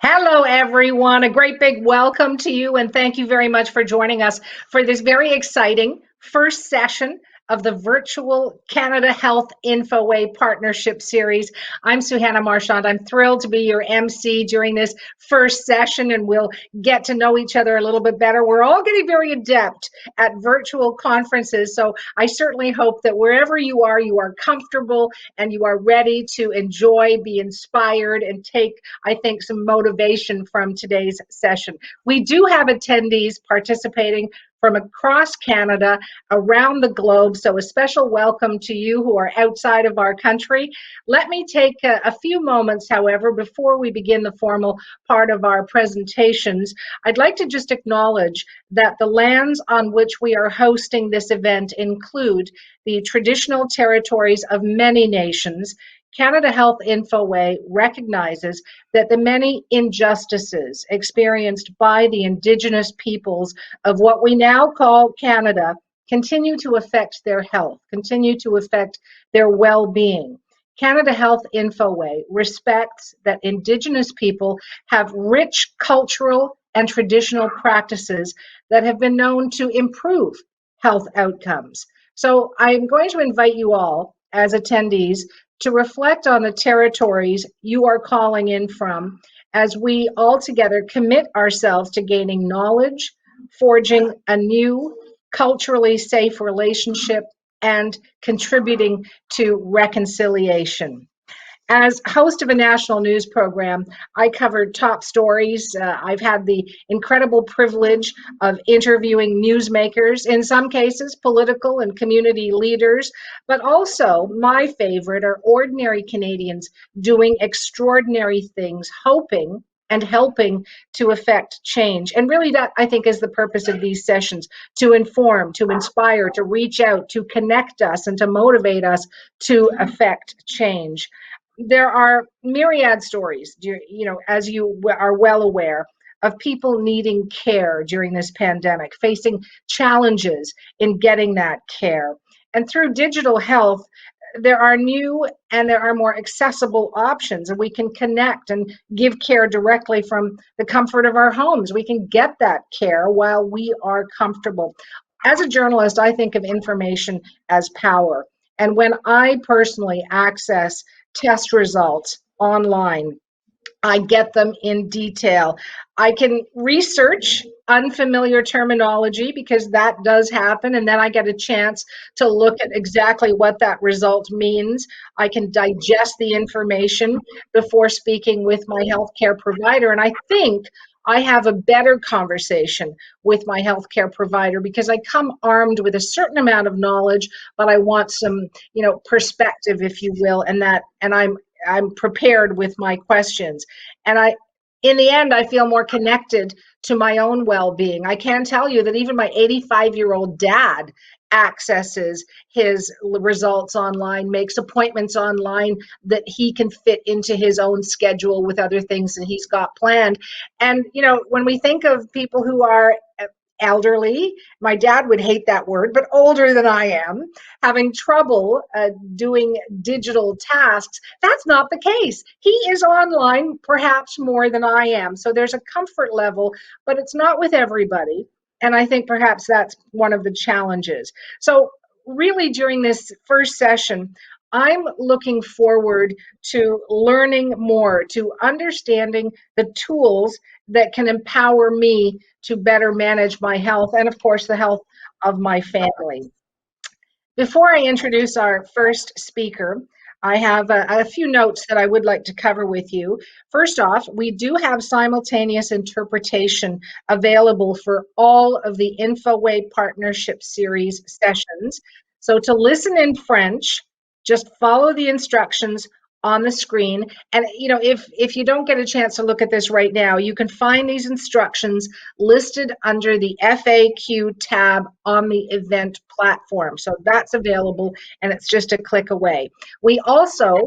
Hello, everyone. A great big welcome to you, and thank you very much for joining us for this very exciting first session of the Virtual Canada Health Infoway Partnership Series. I'm Suhanna Marchand. I'm thrilled to be your MC during this first session, and we'll get to know each other a little bit better. We're all getting very adept at virtual conferences, so I certainly hope that wherever you are comfortable and you are ready to enjoy, be inspired, and take, I think, some motivation from today's session. We do have attendees participating from across Canada, around the globe, so a special welcome to you who are outside of our country. Let me take a few moments, however, before we begin the formal part of our presentations. I'd like to just acknowledge that the lands on which we are hosting this event include the traditional territories of many nations. Canada Health Infoway recognizes that the many injustices experienced by the Indigenous peoples of what we now call Canada continue to affect their health, continue to affect their well-being. Canada Health Infoway respects that Indigenous people have rich cultural and traditional practices that have been known to improve health outcomes. So I'm going to invite you all as attendees to reflect on the territories you are calling in from as we all together commit ourselves to gaining knowledge, forging a new culturally safe relationship, and contributing to reconciliation. As host of a national news program, I covered top stories. I've had the incredible privilege of interviewing newsmakers, in some cases political and community leaders, but also my favorite are ordinary Canadians doing extraordinary things, hoping and helping to affect change. And really that, I think, is the purpose of these sessions, to inform, to inspire, to reach out, to connect us, and to motivate us to affect change. There are myriad stories, as you are well aware, of people needing care during this pandemic, facing challenges in getting that care. And through digital health, there are new and there are more accessible options, and we can connect and give care directly from the comfort of our homes. We can get that care while we are comfortable. As a journalist, I think of information as power. And when I personally access test results online, I get them in detail. I can research unfamiliar terminology because that does happen, and then I get a chance to look at exactly what that result means. I can digest the information before speaking with my healthcare provider, and I think I have a better conversation with my healthcare provider because I come armed with a certain amount of knowledge, but I want some, perspective, if you will, and I'm prepared with my questions. And in the end, I feel more connected to my own well-being. I can tell you that even my 85-year-old dad accesses his results online, makes appointments online that he can fit into his own schedule with other things that he's got planned. And, when we think of people who are elderly, my dad would hate that word, but older than I am, having trouble doing digital tasks, that's not the case. He is online perhaps more than I am. So there's a comfort level, but it's not with everybody. And I think perhaps that's one of the challenges. So really during this first session, I'm looking forward to learning more, to understanding the tools that can empower me to better manage my health and, of course, the health of my family. Before I introduce our first speaker, I have a few notes that I would like to cover with you. First off, we do have simultaneous interpretation available for all of the Infoway Partnership Series sessions. So to listen in French, just follow the instructions on the screen. And if you don't get a chance to look at this right now, you can find these instructions listed under the FAQ tab on the event platform. So that's available, and it's just a click away. We also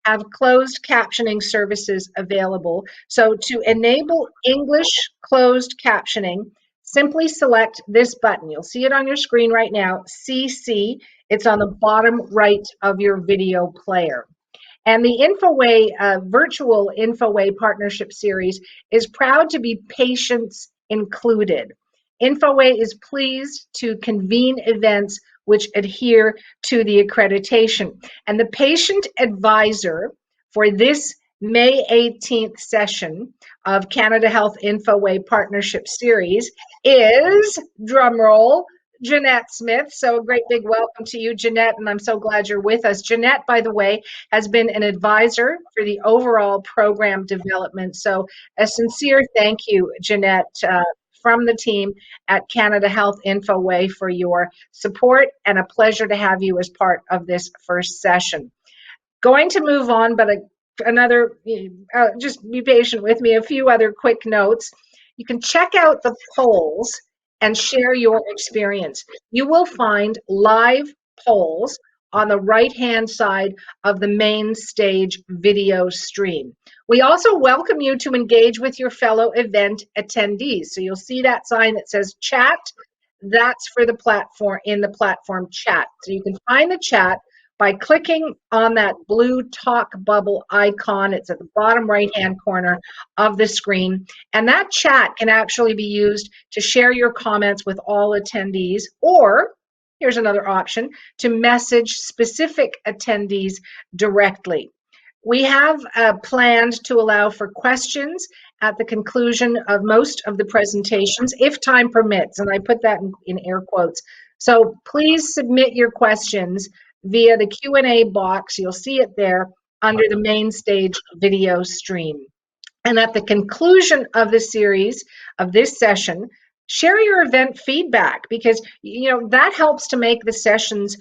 have closed captioning services available. So to enable English closed captioning, simply select this button. You'll see it on your screen right now, CC. It's on the bottom right of your video player. And the Virtual Infoway Partnership Series is proud to be patients included. Infoway is pleased to convene events which adhere to the accreditation. And the patient advisor for this May 18th session of Canada Health Infoway Partnership Series is, drumroll, Jeanette Smith. So a great big welcome to you, Jeanette, and I'm so glad you're with us. Jeanette, by the way, has been an advisor for the overall program development. So a sincere thank you, Jeanette, from the team at Canada Health Infoway for your support, and a pleasure to have you as part of this first session. Going to move on, but just be patient with me, a few other quick notes. You can check out the polls and share your experience. You will find live polls on the right-hand side of the main stage video stream. We also welcome you to engage with your fellow event attendees. So you'll see that sign that says chat. That's for the platform, in the platform chat. So you can find the chat by clicking on that blue talk bubble icon. It's at the bottom right-hand corner of the screen. And that chat can actually be used to share your comments with all attendees, or here's another option, to message specific attendees directly. We have planned to allow for questions at the conclusion of most of the presentations, if time permits, and I put that in air quotes. So please submit your questions via the Q&A box. You'll see it there under the main stage video stream. And at the conclusion of the series, of this session, share your event feedback, because that helps to make the sessions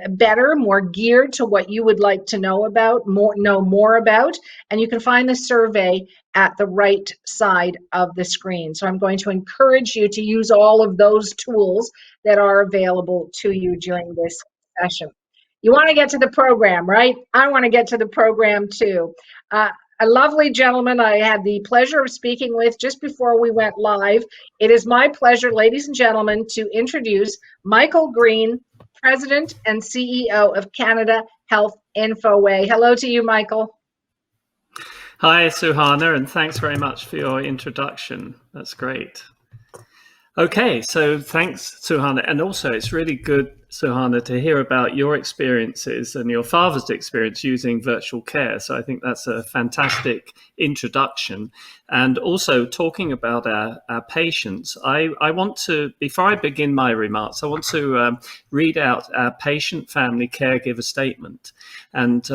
better, more geared to what you would like to know more about. And you can find the survey at the right side of the screen. So I'm going to encourage you to use all of those tools that are available to you during this session. You want to get to the program, right? I want to get to the program too. A lovely gentleman I had the pleasure of speaking with just before we went live. It is my pleasure, ladies and gentlemen, to introduce Michael Green, President and CEO of Canada Health Infoway. Hello to you, Michael. Hi, Suhana, and thanks very much for your introduction. That's great. Okay, so thanks, Suhana. And also, it's really good, Suhana, to hear about your experiences and your father's experience using virtual care. So I think that's a fantastic introduction. And also talking about our patients, I want to, before I begin my remarks, I want to read out our patient family caregiver statement. And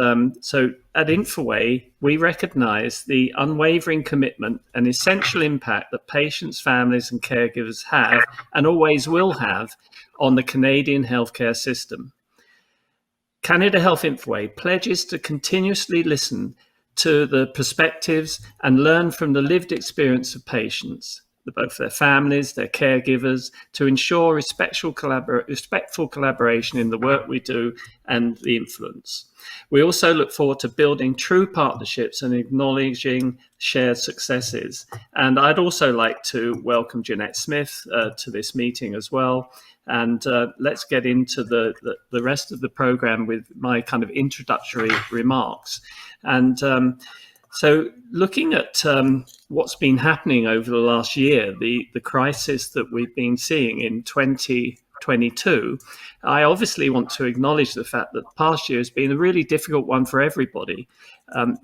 so at Infoway, we recognize the unwavering commitment and essential impact that patients, families, and caregivers have and always will have on the Canadian healthcare system. Canada Health Infoway pledges to continuously listen to the perspectives and learn from the lived experience of patients, both their families, their caregivers, to ensure respectful collaboration in the work we do and the influence. We also look forward to building true partnerships and acknowledging shared successes. And I'd also like to welcome Jeanette Smith to this meeting as well. And let's get into the rest of the program with my kind of introductory remarks. And so looking at what's been happening over the last year, the crisis that we've been seeing in 2022, I obviously want to acknowledge the fact that the past year has been a really difficult one for everybody,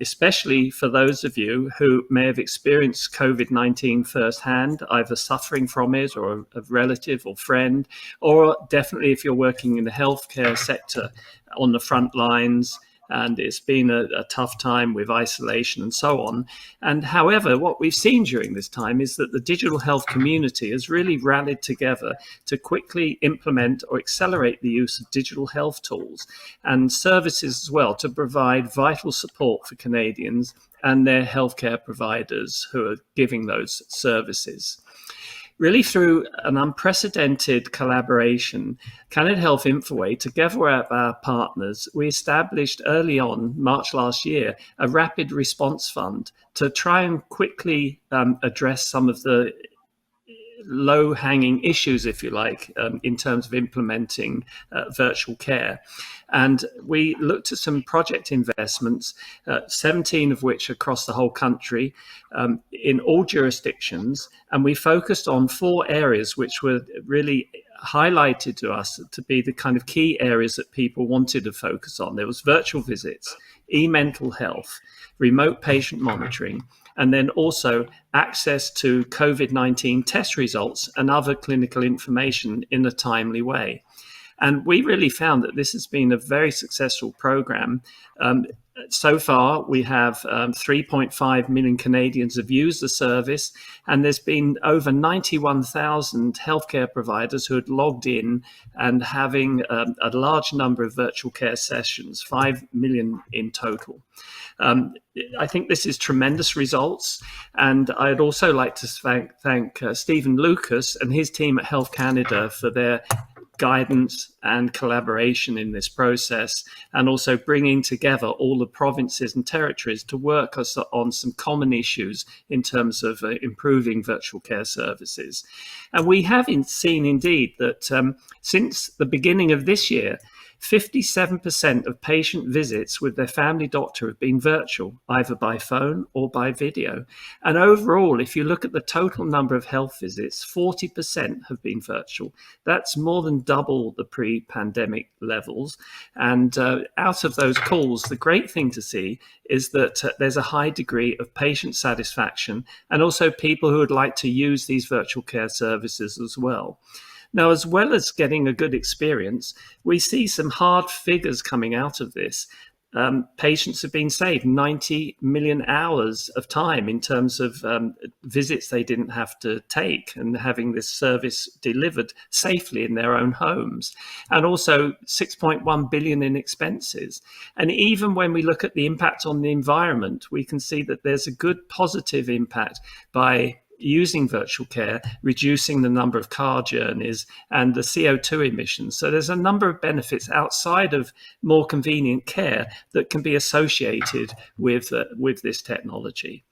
especially for those of you who may have experienced COVID-19 firsthand, either suffering from it or a relative or friend, or definitely if you're working in the healthcare sector on the front lines. And it's been a tough time with isolation and so on. And however, what we've seen during this time is that the digital health community has really rallied together to quickly implement or accelerate the use of digital health tools and services as well to provide vital support for Canadians and their healthcare providers who are giving those services. Really, through an unprecedented collaboration, Canada Health Infoway, together with our partners, we established early on, March last year, a rapid response fund to try and quickly address some of the low-hanging issues, if you like, in terms of implementing virtual care. And we looked at some project investments, 17 of which across the whole country, in all jurisdictions. And we focused on 4 areas which were really highlighted to us to be the kind of key areas that people wanted to focus on. There was virtual visits, e-mental health, remote patient monitoring, and then also access to COVID-19 test results and other clinical information in a timely way. And we really found that this has been a very successful program. So far, we have 3.5 million Canadians have used the service, and there's been over 91,000 healthcare providers who had logged in and having a large number of virtual care sessions, 5 million in total. I think this is tremendous results, and I'd also like to thank Stephen Lucas and his team at Health Canada for their guidance and collaboration in this process, and also bringing together all the provinces and territories to work on some common issues in terms of improving virtual care services. And we have seen indeed that since the beginning of this year, 57% of patient visits with their family doctor have been virtual, either by phone or by video. And overall, if you look at the total number of health visits, 40% have been virtual. That's more than double the pre-pandemic levels. And out of those calls, the great thing to see is that there's a high degree of patient satisfaction, and also people who would like to use these virtual care services as well. Now, as well as getting a good experience, we see some hard figures coming out of this. Patients have been saved 90 million hours of time in terms of visits they didn't have to take, and having this service delivered safely in their own homes, and also 6.1 billion in expenses. And even when we look at the impact on the environment, we can see that there's a good positive impact by using virtual care, reducing the number of car journeys and the CO2 emissions. So there's a number of benefits outside of more convenient care that can be associated with this technology.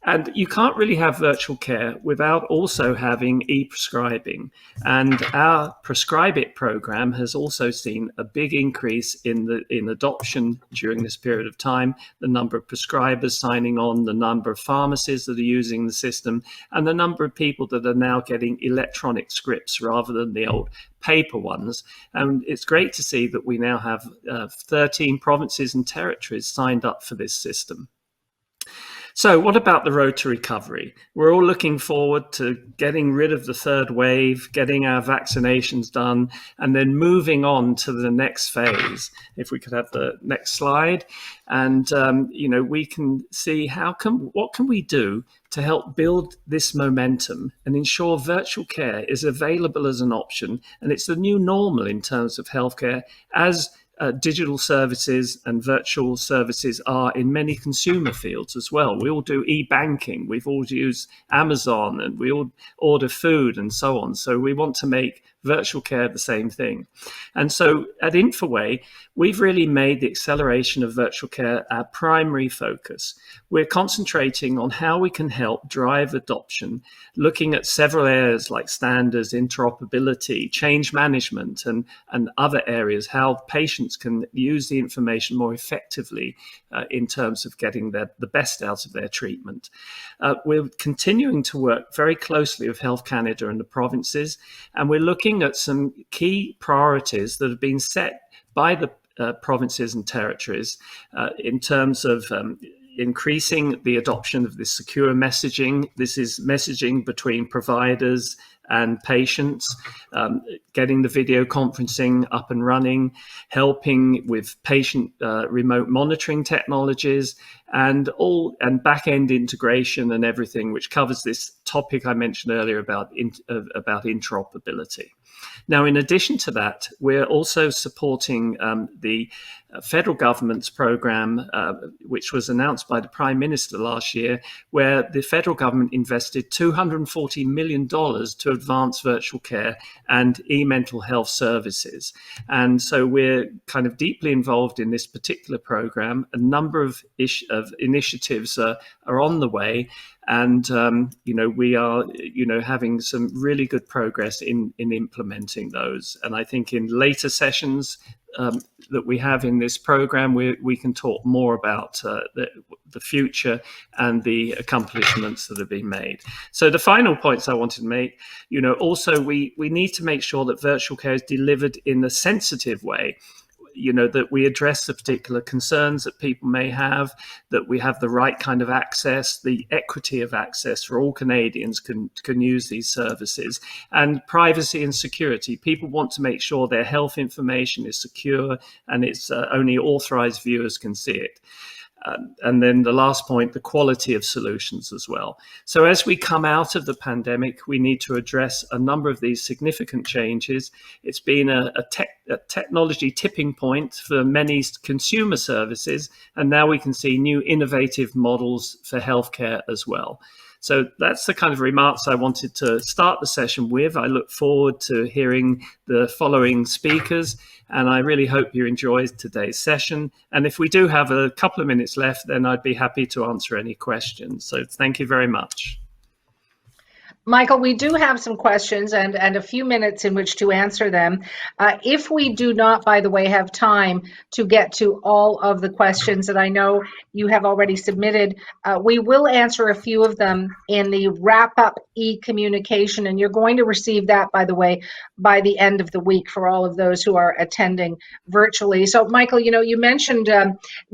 And you can't really have virtual care without also having e-prescribing. And our Prescribe It program has also seen a big increase in adoption during this period of time, the number of prescribers signing on, the number of pharmacies that are using the system, and the number of people that are now getting electronic scripts rather than the old paper ones. And it's great to see that we now have 13 provinces and territories signed up for this system. So what about the road to recovery? We're all looking forward to getting rid of the third wave, getting our vaccinations done, and then moving on to the next phase. If we could have the next slide. And, we can see what can we do to help build this momentum and ensure virtual care is available as an option. And it's the new normal in terms of healthcare, as digital services and virtual services are in many consumer fields as well. We all do e-banking, we've all used Amazon, and we all order food and so on. So we want to make virtual care the same thing. And so at Infoway, we've really made the acceleration of virtual care our primary focus. We're concentrating on how we can help drive adoption, looking at several areas like standards, interoperability, change management, and other areas, how patients can use the information more effectively in terms of getting the best out of their treatment. We're continuing to work very closely with Health Canada and the provinces, and we're looking at some key priorities that have been set by the provinces and territories in terms of increasing the adoption of this secure messaging. This is messaging between providers and patients, getting the video conferencing up and running, helping with patient remote monitoring technologies, and back-end integration and everything, which covers this topic I mentioned earlier about interoperability. Now, in addition to that, we're also supporting the federal government's program, which was announced by the Prime Minister last year, where the federal government invested $240 million to advance virtual care and e-mental health services. And so we're kind of deeply involved in this particular program. A number of initiatives are on the way. And, we are, having some really good progress in implementing those. And I think in later sessions that we have in this program, we can talk more about the future and the accomplishments that have been made. So the final points I wanted to make, also we need to make sure that virtual care is delivered in a sensitive way. That we address the particular concerns that people may have, that we have the right kind of access, the equity of access for all Canadians can use these services, and privacy and security. People want to make sure their health information is secure and it's only authorized viewers can see it. And then the last point, the quality of solutions as well. So as we come out of the pandemic, we need to address a number of these significant changes. It's been a technology tipping point for many consumer services, and now we can see new innovative models for healthcare as well. So that's the kind of remarks I wanted to start the session with. I look forward to hearing the following speakers, and I really hope you enjoyed today's session. And if we do have a couple of minutes left, then I'd be happy to answer any questions. So thank you very much. Michael, we do have some questions and a few minutes in which to answer them. If we do not, by the way, have time to get to all of the questions that I know you have already submitted, we will answer a few of them in the wrap-up e-communication, and you're going to receive that, by the way, by the end of the week for all of those who are attending virtually. So, Michael, you mentioned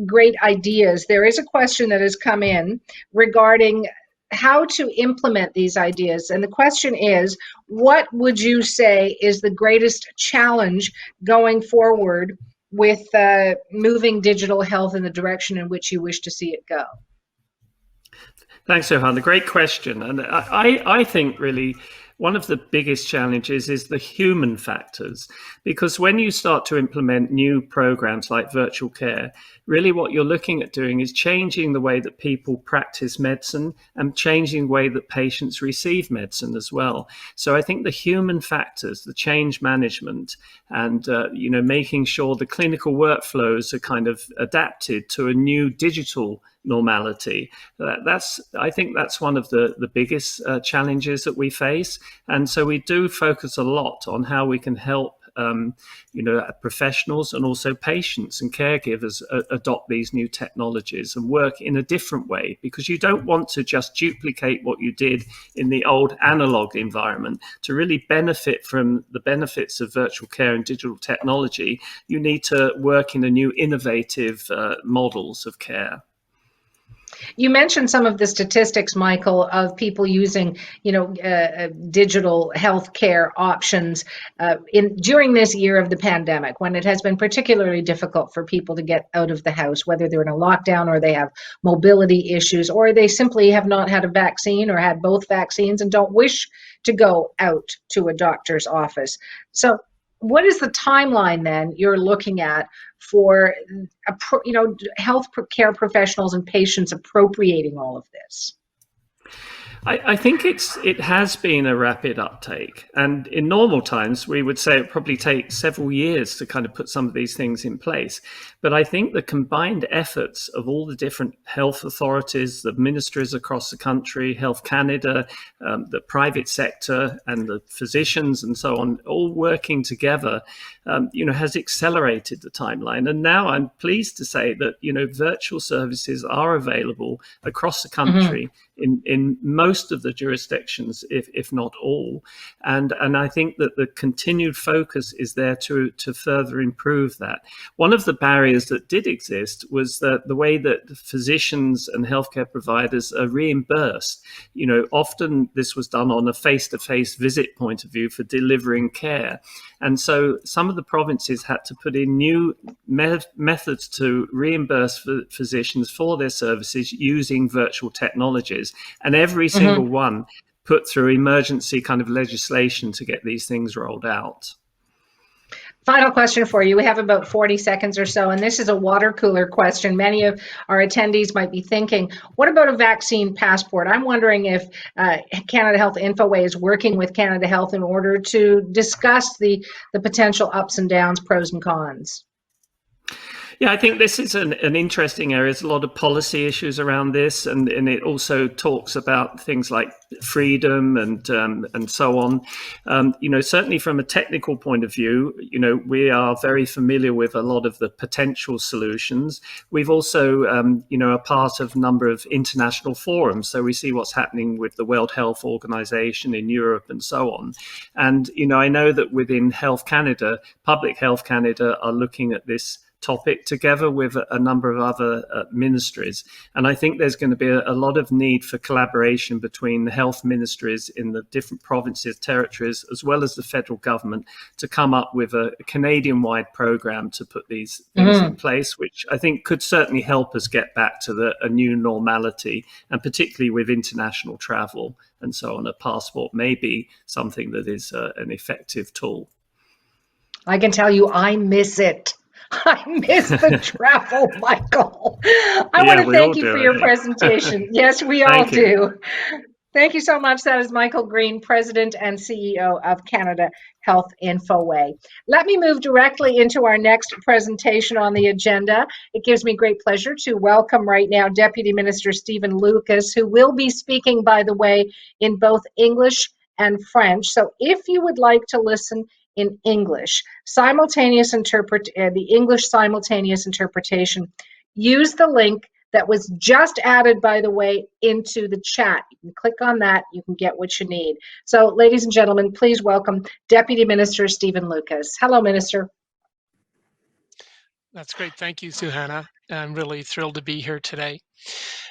great ideas. There is a question that has come in regarding how to implement these ideas. And the question is, what would you say is the greatest challenge going forward with moving digital health in the direction in which you wish to see it go? Thanks, Johan. A great question. And I think really one of the biggest challenges is the human factors, because when you start to implement new programs like virtual care, really what you're looking at doing is changing the way that people practice medicine and changing the way that patients receive medicine as well. So I think the human factors, the change management, and making sure the clinical workflows are kind of adapted to a new digital normality. I think that's one of the biggest challenges that we face. And so we do focus a lot on how we can help professionals and also patients and caregivers adopt these new technologies and work in a different way, because you don't want to just duplicate what you did in the old analog environment. To really benefit from the benefits of virtual care and digital technology, you need to work in a new innovative models of care. You mentioned some of the statistics, Michael, of people using, digital healthcare options during this year of the pandemic, when it has been particularly difficult for people to get out of the house, whether they're in a lockdown or they have mobility issues, or they simply have not had a vaccine or had both vaccines and don't wish to go out to a doctor's office. So what is the timeline then you're looking at for health care professionals and patients appropriating all of this? I think it has been a rapid uptake, and in normal times we would say it probably takes several years to kind of put some of these things in place. But I think the combined efforts of all the different health authorities, the ministries across the country, Health Canada, the private sector, and the physicians and so on, all working together, has accelerated the timeline. And now I'm pleased to say that virtual services are available across the country. In most of the jurisdictions, if not all. And I think that the continued focus is there to further improve that. One of the barriers that did exist was that the way that physicians and healthcare providers are reimbursed. Often this was done on a face-to-face visit point of view for delivering care. And so some of the provinces had to put in new methods to reimburse physicians for their services using virtual technologies. And every single one put through emergency kind of legislation to get these things rolled out. Final question for you. We have about 40 seconds or so, and this is a water cooler question. Many of our attendees might be thinking, what about a vaccine passport? I'm wondering if Canada Health Infoway is working with Canada Health in order to discuss the potential ups and downs, pros and cons. Yeah, I think this is an interesting area. There's a lot of policy issues around this, and it also talks about things like freedom and so on. Certainly from a technical point of view, we are very familiar with a lot of the potential solutions. We've also, are part of a number of international forums, so we see what's happening with the World Health Organization in Europe and so on. And I know that within Health Canada, Public Health Canada are looking at this topic together with a number of other ministries. And I think there's going to be a lot of need for collaboration between the health ministries in the different provinces, territories, as well as the federal government to come up with a Canadian-wide program to put these things in place, which I think could certainly help us get back to a new normality, and particularly with international travel and so on. A passport may be something that is an effective tool. I can tell you I miss it. I miss the travel, Michael. I want to thank you for your presentation. Yes, we all do. Thank you so much. That is Michael Green, President and CEO of Canada Health Infoway. Let me move directly into our next presentation on the agenda. It gives me great pleasure to welcome right now Deputy Minister Stephen Lucas, who will be speaking, by the way, in both English and French. So if you would like to listen in English, the English simultaneous interpretation, use the link that was just added, by the way, into the chat. You can click on that, you can get what you need. So, ladies and gentlemen, please welcome Deputy Minister Stephen Lucas. Hello, Minister. That's great. Thank you, Suhana. I'm really thrilled to be here today.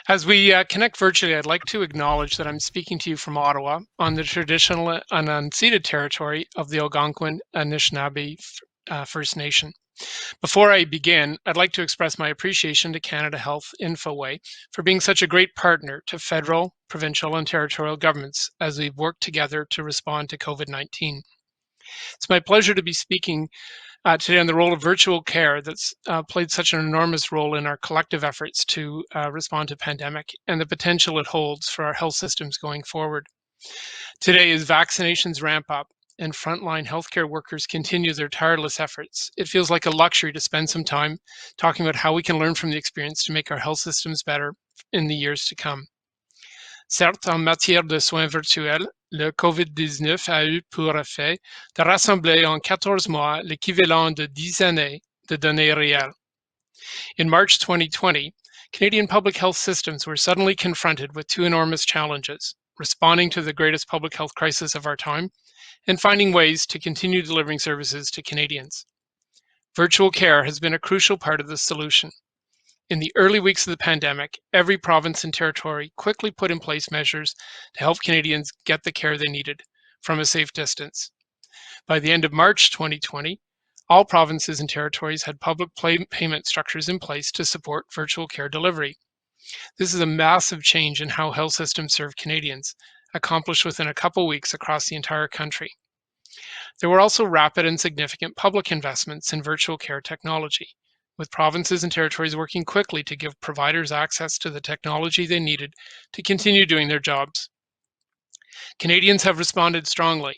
As we connect virtually, I'd like to acknowledge that I'm speaking to you from Ottawa on the traditional and unceded territory of the Algonquin Anishinaabe First Nation. Before I begin, I'd like to express my appreciation to Canada Health Infoway for being such a great partner to federal, provincial, and territorial governments as we've worked together to respond to COVID-19. It's my pleasure to be speaking today on the role of virtual care that's played such an enormous role in our collective efforts to respond to pandemic and the potential it holds for our health systems going forward. Today, as vaccinations ramp up and frontline healthcare workers continue their tireless efforts, it feels like a luxury to spend some time talking about how we can learn from the experience to make our health systems better in the years to come. Certes, en matière de soins virtuels, le COVID-19 a eu pour effet de rassembler en 14 mois l'équivalent de 10 années de données réelles. In March 2020, Canadian public health systems were suddenly confronted with two enormous challenges: responding to the greatest public health crisis of our time and finding ways to continue delivering services to Canadians. Virtual care has been a crucial part of the solution. In the early weeks of the pandemic, every province and territory quickly put in place measures to help Canadians get the care they needed from a safe distance. By the end of March 2020, all provinces and territories had public payment structures in place to support virtual care delivery. This is a massive change in how health systems serve Canadians, accomplished within a couple weeks across the entire country. There were also rapid and significant public investments in virtual care technology, with provinces and territories working quickly to give providers access to the technology they needed to continue doing their jobs. Canadians have responded strongly.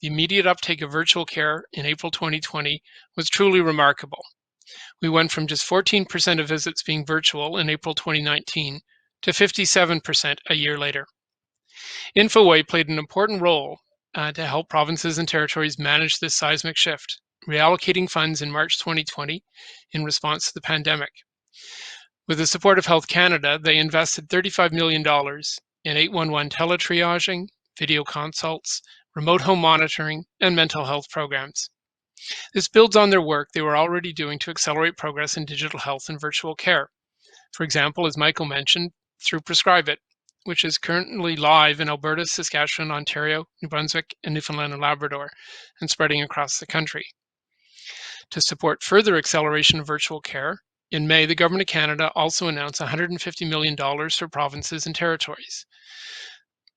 The immediate uptake of virtual care in April 2020 was truly remarkable. We went from just 14% of visits being virtual in April 2019 to 57% a year later. Infoway played an important role to help provinces and territories manage this seismic shift, reallocating funds in March 2020 in response to the pandemic. With the support of Health Canada, they invested $35 million in 811 teletriaging, video consults, remote home monitoring, and mental health programs. This builds on their work they were already doing to accelerate progress in digital health and virtual care. For example, as Michael mentioned, through Prescribe It, which is currently live in Alberta, Saskatchewan, Ontario, New Brunswick, and Newfoundland and Labrador, and spreading across the country. To support further acceleration of virtual care, in May, the Government of Canada also announced $150 million for provinces and territories.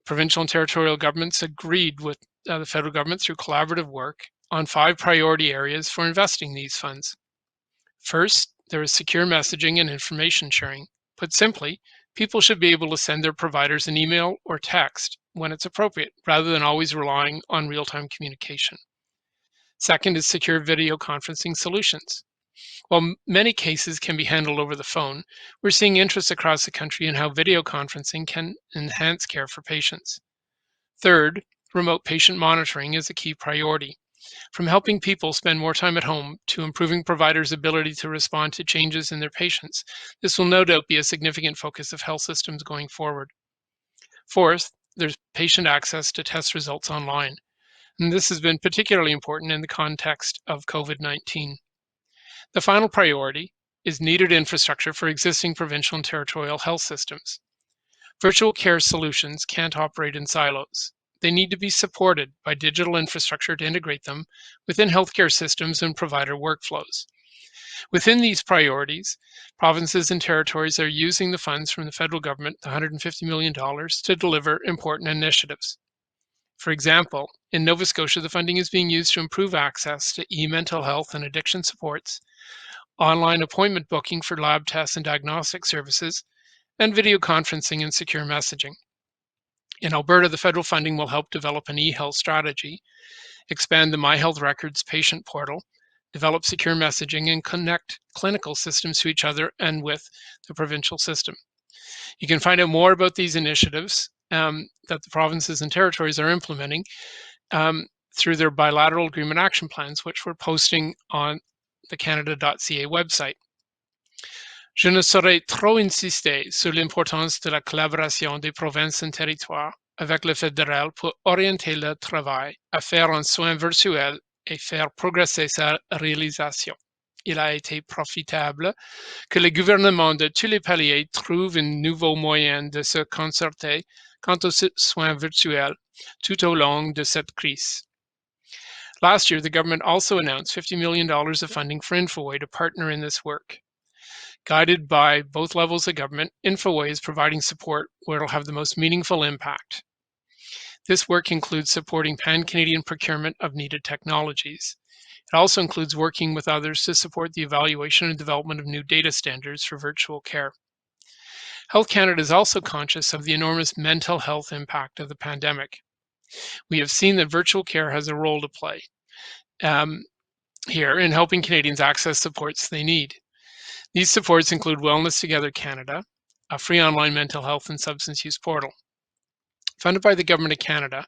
provincial and territorial governments agreed with the federal government through collaborative work on 5 priority areas for investing these funds. First, there is secure messaging and information sharing. Put simply, people should be able to send their providers an email or text when it's appropriate, rather than always relying on real-time communication. Second is secure video conferencing solutions. While many cases can be handled over the phone, we're seeing interest across the country in how video conferencing can enhance care for patients. Third, remote patient monitoring is a key priority. From helping people spend more time at home to improving providers' ability to respond to changes in their patients, this will no doubt be a significant focus of health systems going forward. Fourth, there's patient access to test results online, and this has been particularly important in the context of COVID-19. The final priority is needed infrastructure for existing provincial and territorial health systems. Virtual care solutions can't operate in silos. They need to be supported by digital infrastructure to integrate them within healthcare systems and provider workflows. Within these priorities, provinces and territories are using the funds from the federal government, the $150 million, to deliver important initiatives. For example, in Nova Scotia, the funding is being used to improve access to e-mental health and addiction supports, online appointment booking for lab tests and diagnostic services, and video conferencing and secure messaging. In Alberta, the federal funding will help develop an e-health strategy, expand the My Health Records patient portal, develop secure messaging, and connect clinical systems to each other and with the provincial system. You can find out more about these initiatives that the provinces and territories are implementing through their bilateral agreement action plans, which we're posting on the Canada.ca website. Je ne saurais trop insister sur l'importance de la collaboration des provinces et territoires avec le fédéral pour orienter le travail à faire en soins virtuels et faire progresser sa réalisation. Il a été profitable que les gouvernements de tous les paliers trouvent un nouveau moyen de se concerter quant aux soins virtuels tout au long de cette crise. Last year, the government also announced $50 million of funding for Infoway to partner in this work. Guided by both levels of government, Infoway is providing support where it'll have the most meaningful impact. This work includes supporting pan-Canadian procurement of needed technologies. It also includes working with others to support the evaluation and development of new data standards for virtual care. Health Canada is also conscious of the enormous mental health impact of the pandemic. We have seen that virtual care has a role to play here in helping Canadians access supports they need. These supports include Wellness Together Canada, a free online mental health and substance use portal. Funded by the Government of Canada,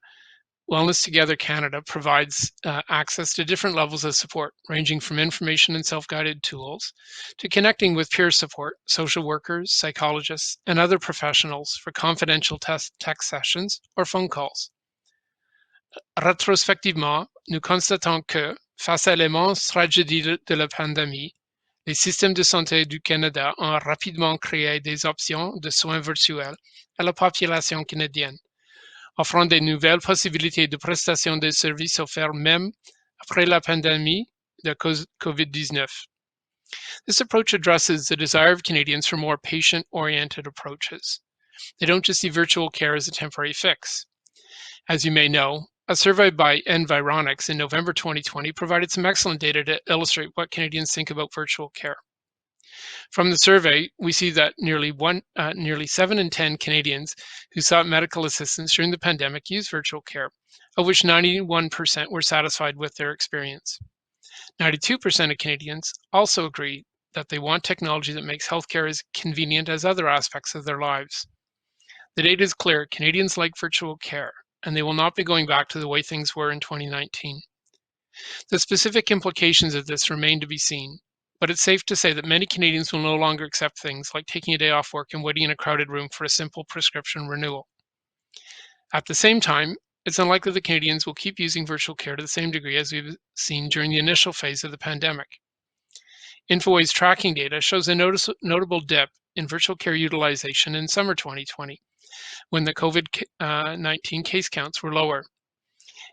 Wellness Together Canada provides access to different levels of support, ranging from information and self-guided tools to connecting with peer support, social workers, psychologists, and other professionals for confidential text sessions or phone calls. Rétrospectivement, nous constatons que, face à l'immense tragédie de la pandémie, les systèmes de santé du Canada ont rapidement créé des options de soins virtuels à la population canadienne, offrant des nouvelles possibilités de prestation des services offerts même après la pandémie de COVID-19. This approach addresses the desire of Canadians for more patient-oriented approaches. They don't just see virtual care as a temporary fix. As you may know, a survey by Environics in November 2020 provided some excellent data to illustrate what Canadians think about virtual care. From the survey, we see that nearly 7 in 10 Canadians who sought medical assistance during the pandemic used virtual care, of which 91% were satisfied with their experience. 92% of Canadians also agree that they want technology that makes healthcare as convenient as other aspects of their lives. The data is clear: Canadians like virtual care, and they will not be going back to the way things were in 2019. The specific implications of this remain to be seen, but it's safe to say that many Canadians will no longer accept things like taking a day off work and waiting in a crowded room for a simple prescription renewal. At the same time, it's unlikely that Canadians will keep using virtual care to the same degree as we've seen during the initial phase of the pandemic. Infoway's tracking data shows a notable dip in virtual care utilization in summer 2020, when the COVID-19 case counts were lower.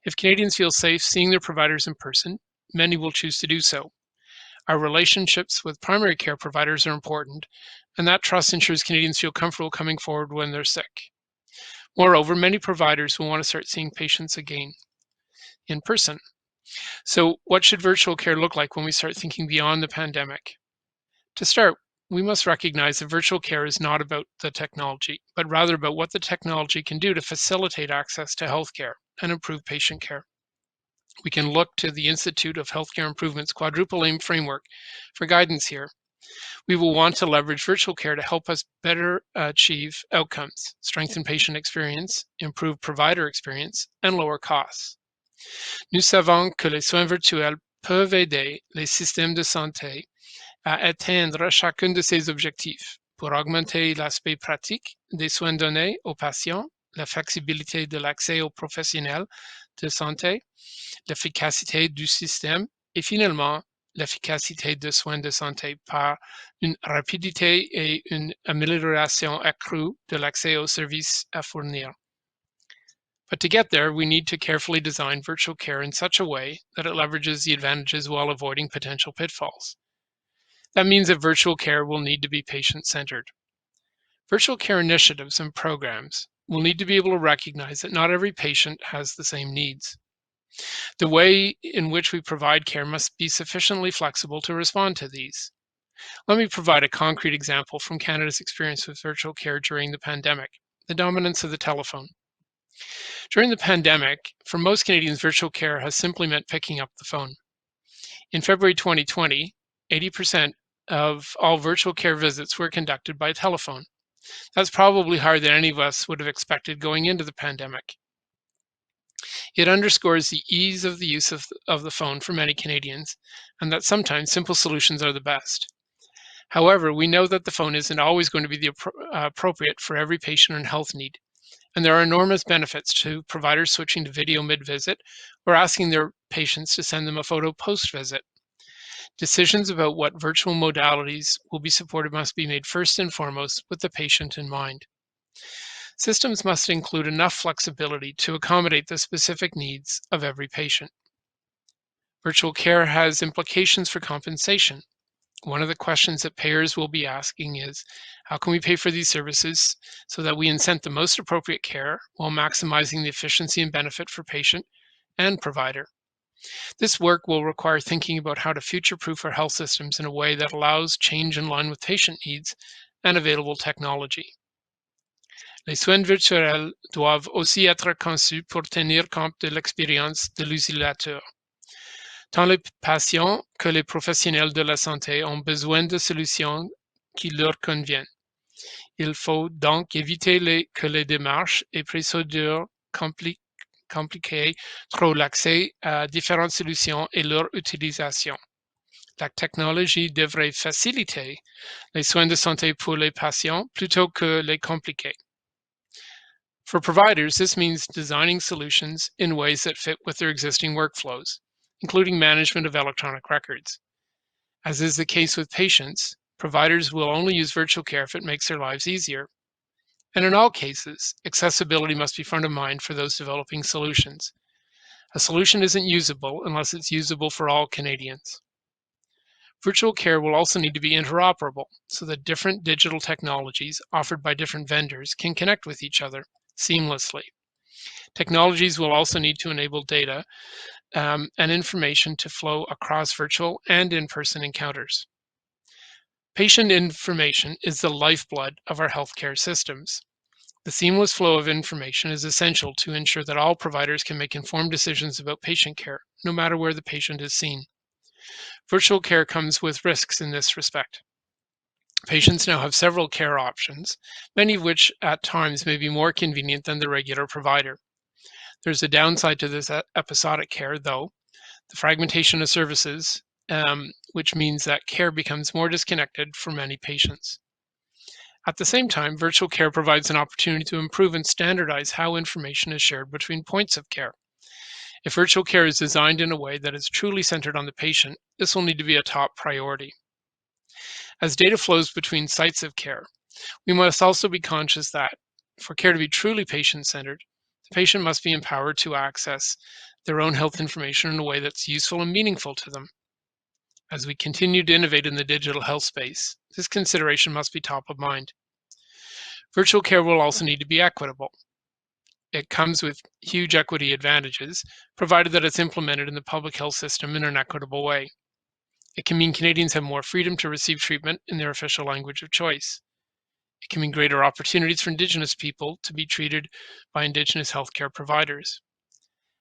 If Canadians feel safe seeing their providers in person, many will choose to do so. Our relationships with primary care providers are important, and that trust ensures Canadians feel comfortable coming forward when they're sick. Moreover, many providers will want to start seeing patients again in person. So what should virtual care look like when we start thinking beyond the pandemic? To start, we must recognize that virtual care is not about the technology, but rather about what the technology can do to facilitate access to healthcare and improve patient care. We can look to the Institute of Healthcare Improvement's quadruple aim framework for guidance here. We will want to leverage virtual care to help us better achieve outcomes, strengthen patient experience, improve provider experience, and lower costs. Nous savons que les soins virtuels peuvent aider les systèmes de santé à atteindre chacun de ces objectifs pour augmenter l'aspect pratique des soins donnés aux patients, la flexibilité de l'accès aux professionnels de santé, l'efficacité du système et finalement l'efficacité des soins de santé par une rapidité et une amélioration accrue de l'accès aux services à fournir. But to get there, we need to carefully design virtual care in such a way that it leverages the advantages while avoiding potential pitfalls. That means that virtual care will need to be patient-centered. Virtual care initiatives and programs will need to be able to recognize that not every patient has the same needs. The way in which we provide care must be sufficiently flexible to respond to these. Let me provide a concrete example from Canada's experience with virtual care during the pandemic, the dominance of the telephone. During the pandemic, for most Canadians, virtual care has simply meant picking up the phone. In February 2020, 80% of all virtual care visits were conducted by telephone. That's probably higher than any of us would have expected going into the pandemic. It underscores the ease of the use of the phone for many Canadians, and that sometimes simple solutions are the best. However, we know that the phone isn't always going to be appropriate for every patient and health need, and there are enormous benefits to providers switching to video mid-visit or asking their patients to send them a photo post-visit. Decisions about what virtual modalities will be supported must be made first and foremost with the patient in mind. Systems must include enough flexibility to accommodate the specific needs of every patient. Virtual care has implications for compensation. One of the questions that payers will be asking is, how can we pay for these services so that we incent the most appropriate care while maximizing the efficiency and benefit for patient and provider? This work will require thinking about how to future-proof our health systems in a way that allows change in line with patient needs and available technology. Les soins virtuels doivent aussi être conçus pour tenir compte de l'expérience de l'utilisateur. Tant les patients que les professionnels de la santé ont besoin de solutions qui leur conviennent. Il faut donc éviter que les démarches et procédures compliquées trop l'accès à différentes solutions et leur utilisation. La technologie devrait faciliter les soins de santé pour les patients plutôt que les compliquer. For providers, this means designing solutions in ways that fit with their existing workflows, including management of electronic records. As is the case with patients, providers will only use virtual care if it makes their lives easier. And in all cases, accessibility must be front of mind for those developing solutions. A solution isn't usable unless it's usable for all Canadians. Virtual care will also need to be interoperable so that different digital technologies offered by different vendors can connect with each other seamlessly. Technologies will also need to enable data and information to flow across virtual and in-person encounters. Patient information is the lifeblood of our healthcare systems. The seamless flow of information is essential to ensure that all providers can make informed decisions about patient care, no matter where the patient is seen. Virtual care comes with risks in this respect. Patients now have several care options, many of which at times may be more convenient than the regular provider. There's a downside to this episodic care, though, the fragmentation of services, which means that care becomes more disconnected for many patients. At the same time, virtual care provides an opportunity to improve and standardize how information is shared between points of care. If virtual care is designed in a way that is truly centered on the patient, this will need to be a top priority. As data flows between sites of care, we must also be conscious that, for care to be truly patient-centered, the patient must be empowered to access their own health information in a way that's useful and meaningful to them. As we continue to innovate in the digital health space, this consideration must be top of mind. Virtual care will also need to be equitable. it comes with huge equity advantages, provided that it's implemented in the public health system in an equitable way. It can mean Canadians have more freedom to receive treatment in their official language of choice. It can mean greater opportunities for Indigenous people to be treated by Indigenous healthcare providers.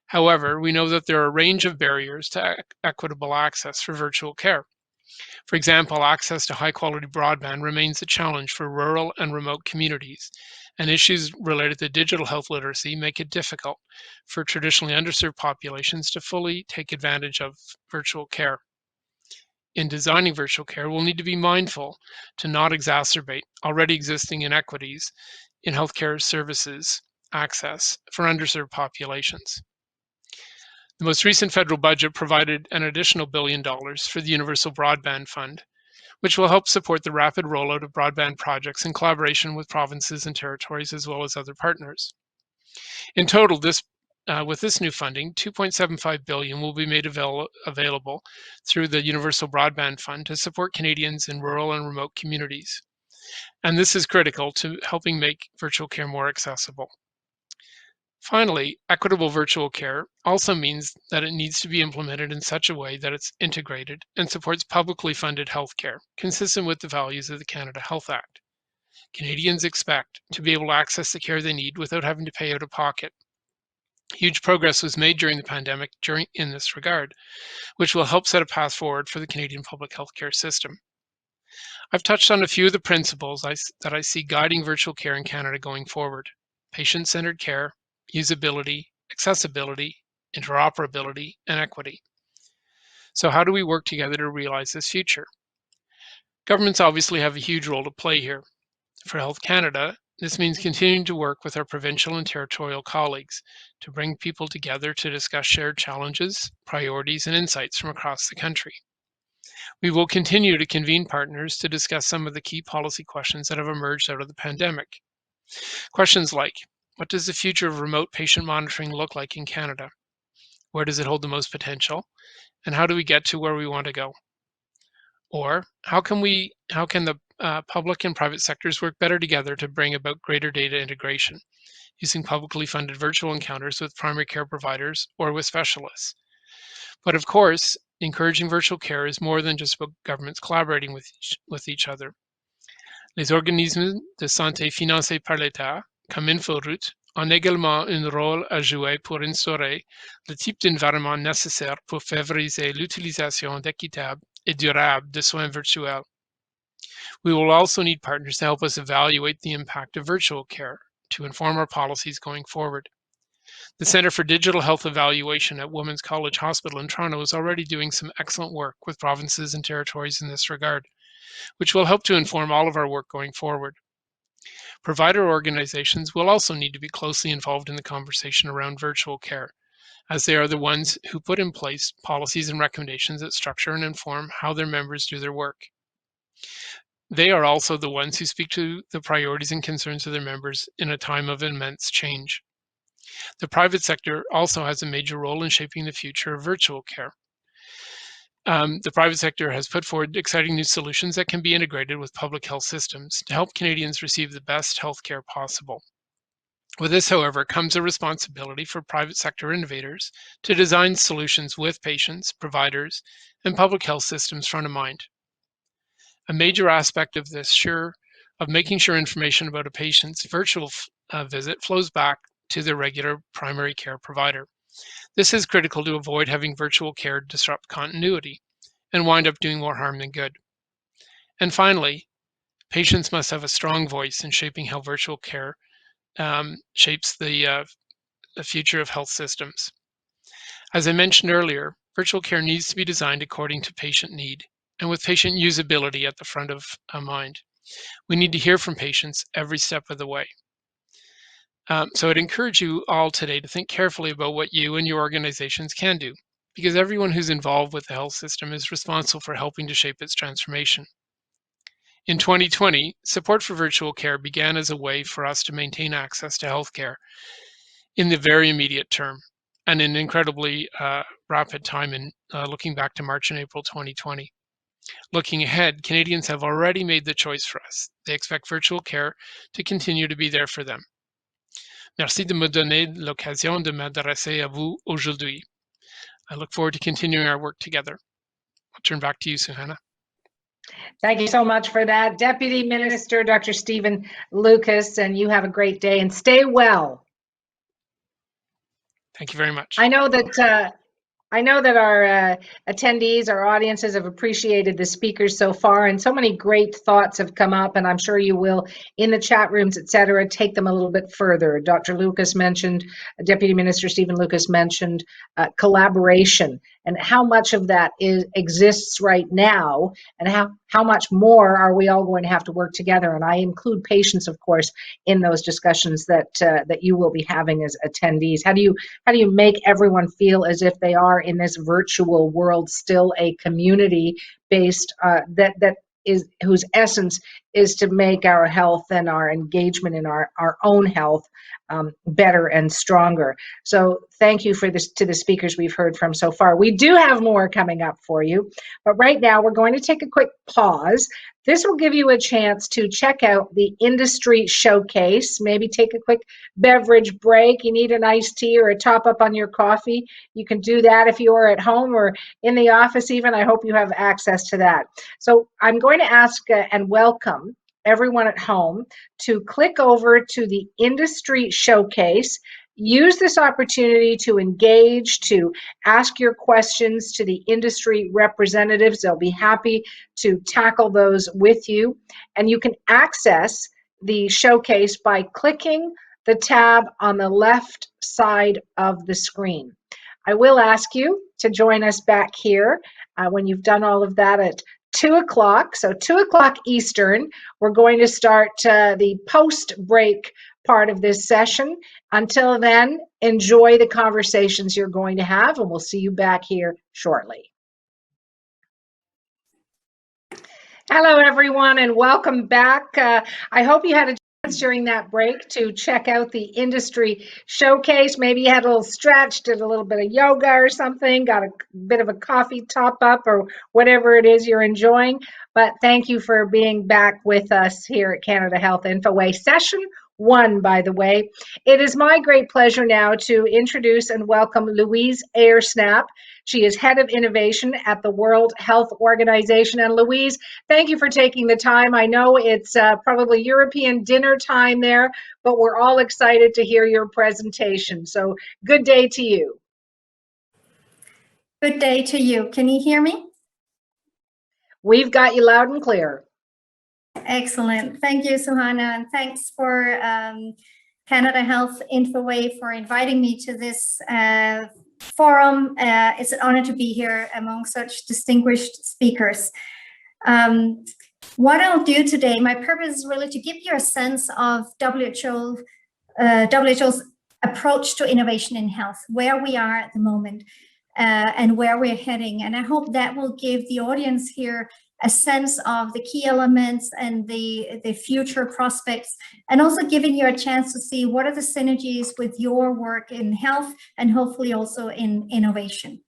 However, we know that there are a range of barriers to equitable access for virtual care. For example, access to high-quality broadband remains a challenge for rural and remote communities, and issues related to digital health literacy make it difficult for traditionally underserved populations to fully take advantage of virtual care. In designing virtual care, we'll need to be mindful to not exacerbate already existing inequities in healthcare services access for underserved populations. The most recent federal budget provided an additional $1 billion for the Universal Broadband Fund, which will help support the rapid rollout of broadband projects in collaboration with provinces and territories as well as other partners. In total, with this new funding, $2.75 billion will be made available through the Universal Broadband Fund to support Canadians in rural and remote communities. And this is critical to helping make virtual care more accessible. Finally, equitable virtual care also means that it needs to be implemented in such a way that it's integrated and supports publicly funded healthcare, consistent with the values of the Canada Health Act. Canadians expect to be able to access the care they need without having to pay out of pocket. Huge progress was made during the pandemic in this regard, which will help set a path forward for the Canadian public healthcare system. I've touched on a few of the principles that I see guiding virtual care in Canada going forward: patient-centered care, usability, accessibility, interoperability, and equity. So how do we work together to realize this future? Governments obviously have a huge role to play here. For Health Canada, this means continuing to work with our provincial and territorial colleagues to bring people together to discuss shared challenges, priorities, and insights from across the country. We will continue to convene partners to discuss some of the key policy questions that have emerged out of the pandemic. Questions like, what does the future of remote patient monitoring look like in Canada? Where does it hold the most potential? And how do we get to where we want to go? Or how can the public and private sectors work better together to bring about greater data integration, using publicly funded virtual encounters with primary care providers or with specialists? But of course, encouraging virtual care is more than just about governments collaborating with each other. Les organismes de santé financés par l'État, comme Inforoute, ont également un rôle à jouer pour instaurer le type d'environnement nécessaire pour favoriser l'utilisation équitable et durable de soins virtuels. We will also need partners to help us evaluate the impact of virtual care to inform our policies going forward. The Centre for Digital Health Evaluation at Women's College Hospital in Toronto is already doing some excellent work with provinces and territories in this regard, which will help to inform all of our work going forward. Provider organizations will also need to be closely involved in the conversation around virtual care, as they are the ones who put in place policies and recommendations that structure and inform how their members do their work. They are also the ones who speak to the priorities and concerns of their members in a time of immense change. The private sector also has a major role in shaping the future of virtual care. The private sector has put forward exciting new solutions that can be integrated with public health systems to help Canadians receive the best health care possible. With this, however, comes a responsibility for private sector innovators to design solutions with patients, providers, and public health systems front of mind. A major aspect of this of making sure information about a patient's virtual visit flows back to their regular primary care provider. This is critical to avoid having virtual care disrupt continuity and wind up doing more harm than good. And finally, patients must have a strong voice in shaping how virtual care shapes the future of health systems. As I mentioned earlier, virtual care needs to be designed according to patient need and with patient usability at the front of mind. We need to hear from patients every step of the way. So I'd encourage you all today to think carefully about what you and your organizations can do, because everyone who's involved with the health system is responsible for helping to shape its transformation. In 2020, support for virtual care began as a way for us to maintain access to healthcare in the very immediate term and in incredibly rapid time in looking back to March and April 2020. Looking ahead, Canadians have already made the choice for us. They expect virtual care to continue to be there for them. Merci de me donner l'occasion de m'adresser à vous aujourd'hui. I look forward to continuing our work together. I'll turn back to you, Suhana. Thank you so much for that, Deputy Minister Dr. Stephen Lucas, and you have a great day and stay well. Thank you very much. I know that our attendees, our audiences have appreciated the speakers so far, and so many great thoughts have come up, and I'm sure you will, in the chat rooms, et cetera, take them a little bit further. Dr. Lucas mentioned, Deputy Minister Stephen Lucas mentioned collaboration, and how much of that exists right now, and how much more are we all going to have to work together. And I include patients, of course, in those discussions that you will be having as attendees. How do you make everyone feel as if they are in this virtual world still a community based whose essence is to make our health and our engagement in our own health better and stronger. So thank you to the speakers we've heard from so far. We do have more coming up for you, but right now we're going to take a quick pause. This will give you a chance to check out the industry showcase, maybe take a quick beverage break. You need an iced tea or a top up on your coffee. You can do that if you are at home or in the office even. I hope you have access to that. So I'm going to ask and welcome everyone at home to click over to the industry showcase. Use this opportunity to engage, to ask your questions to the industry representatives. They'll be happy to tackle those with you. And you can access the showcase by clicking the tab on the left side of the screen. I will ask you to join us back here when you've done all of that at 2 o'clock. So 2 o'clock Eastern, we're going to start the post-break part of this session. Until then, enjoy the conversations you're going to have, and we'll see you back here shortly. Hello, everyone, and welcome back. I hope you had a chance during that break to check out the industry showcase. Maybe you had a little stretch, did a little bit of yoga or something, got a bit of a coffee top up or whatever it is you're enjoying. But thank you for being back with us here at Canada Health Infoway Session 1, by the way. It is my great pleasure now to introduce and welcome Louise Ayersnap. She is Head of Innovation at the World Health Organization. And Louise, thank you for taking the time. I know it's probably European dinner time there, but we're all excited to hear your presentation. So good day to you. Good day to you. Can you hear me? We've got you loud and clear. Excellent. Thank you, Suhana, and thanks for Canada Health Infoway for inviting me to this forum. It's an honor to be here among such distinguished speakers. What I'll do today, my purpose is really to give you a sense of WHO's approach to innovation in health, where we are at the moment, and where we're heading. And I hope that will give the audience here a sense of the key elements and the future prospects, and also giving you a chance to see what are the synergies with your work in health and hopefully also in innovation.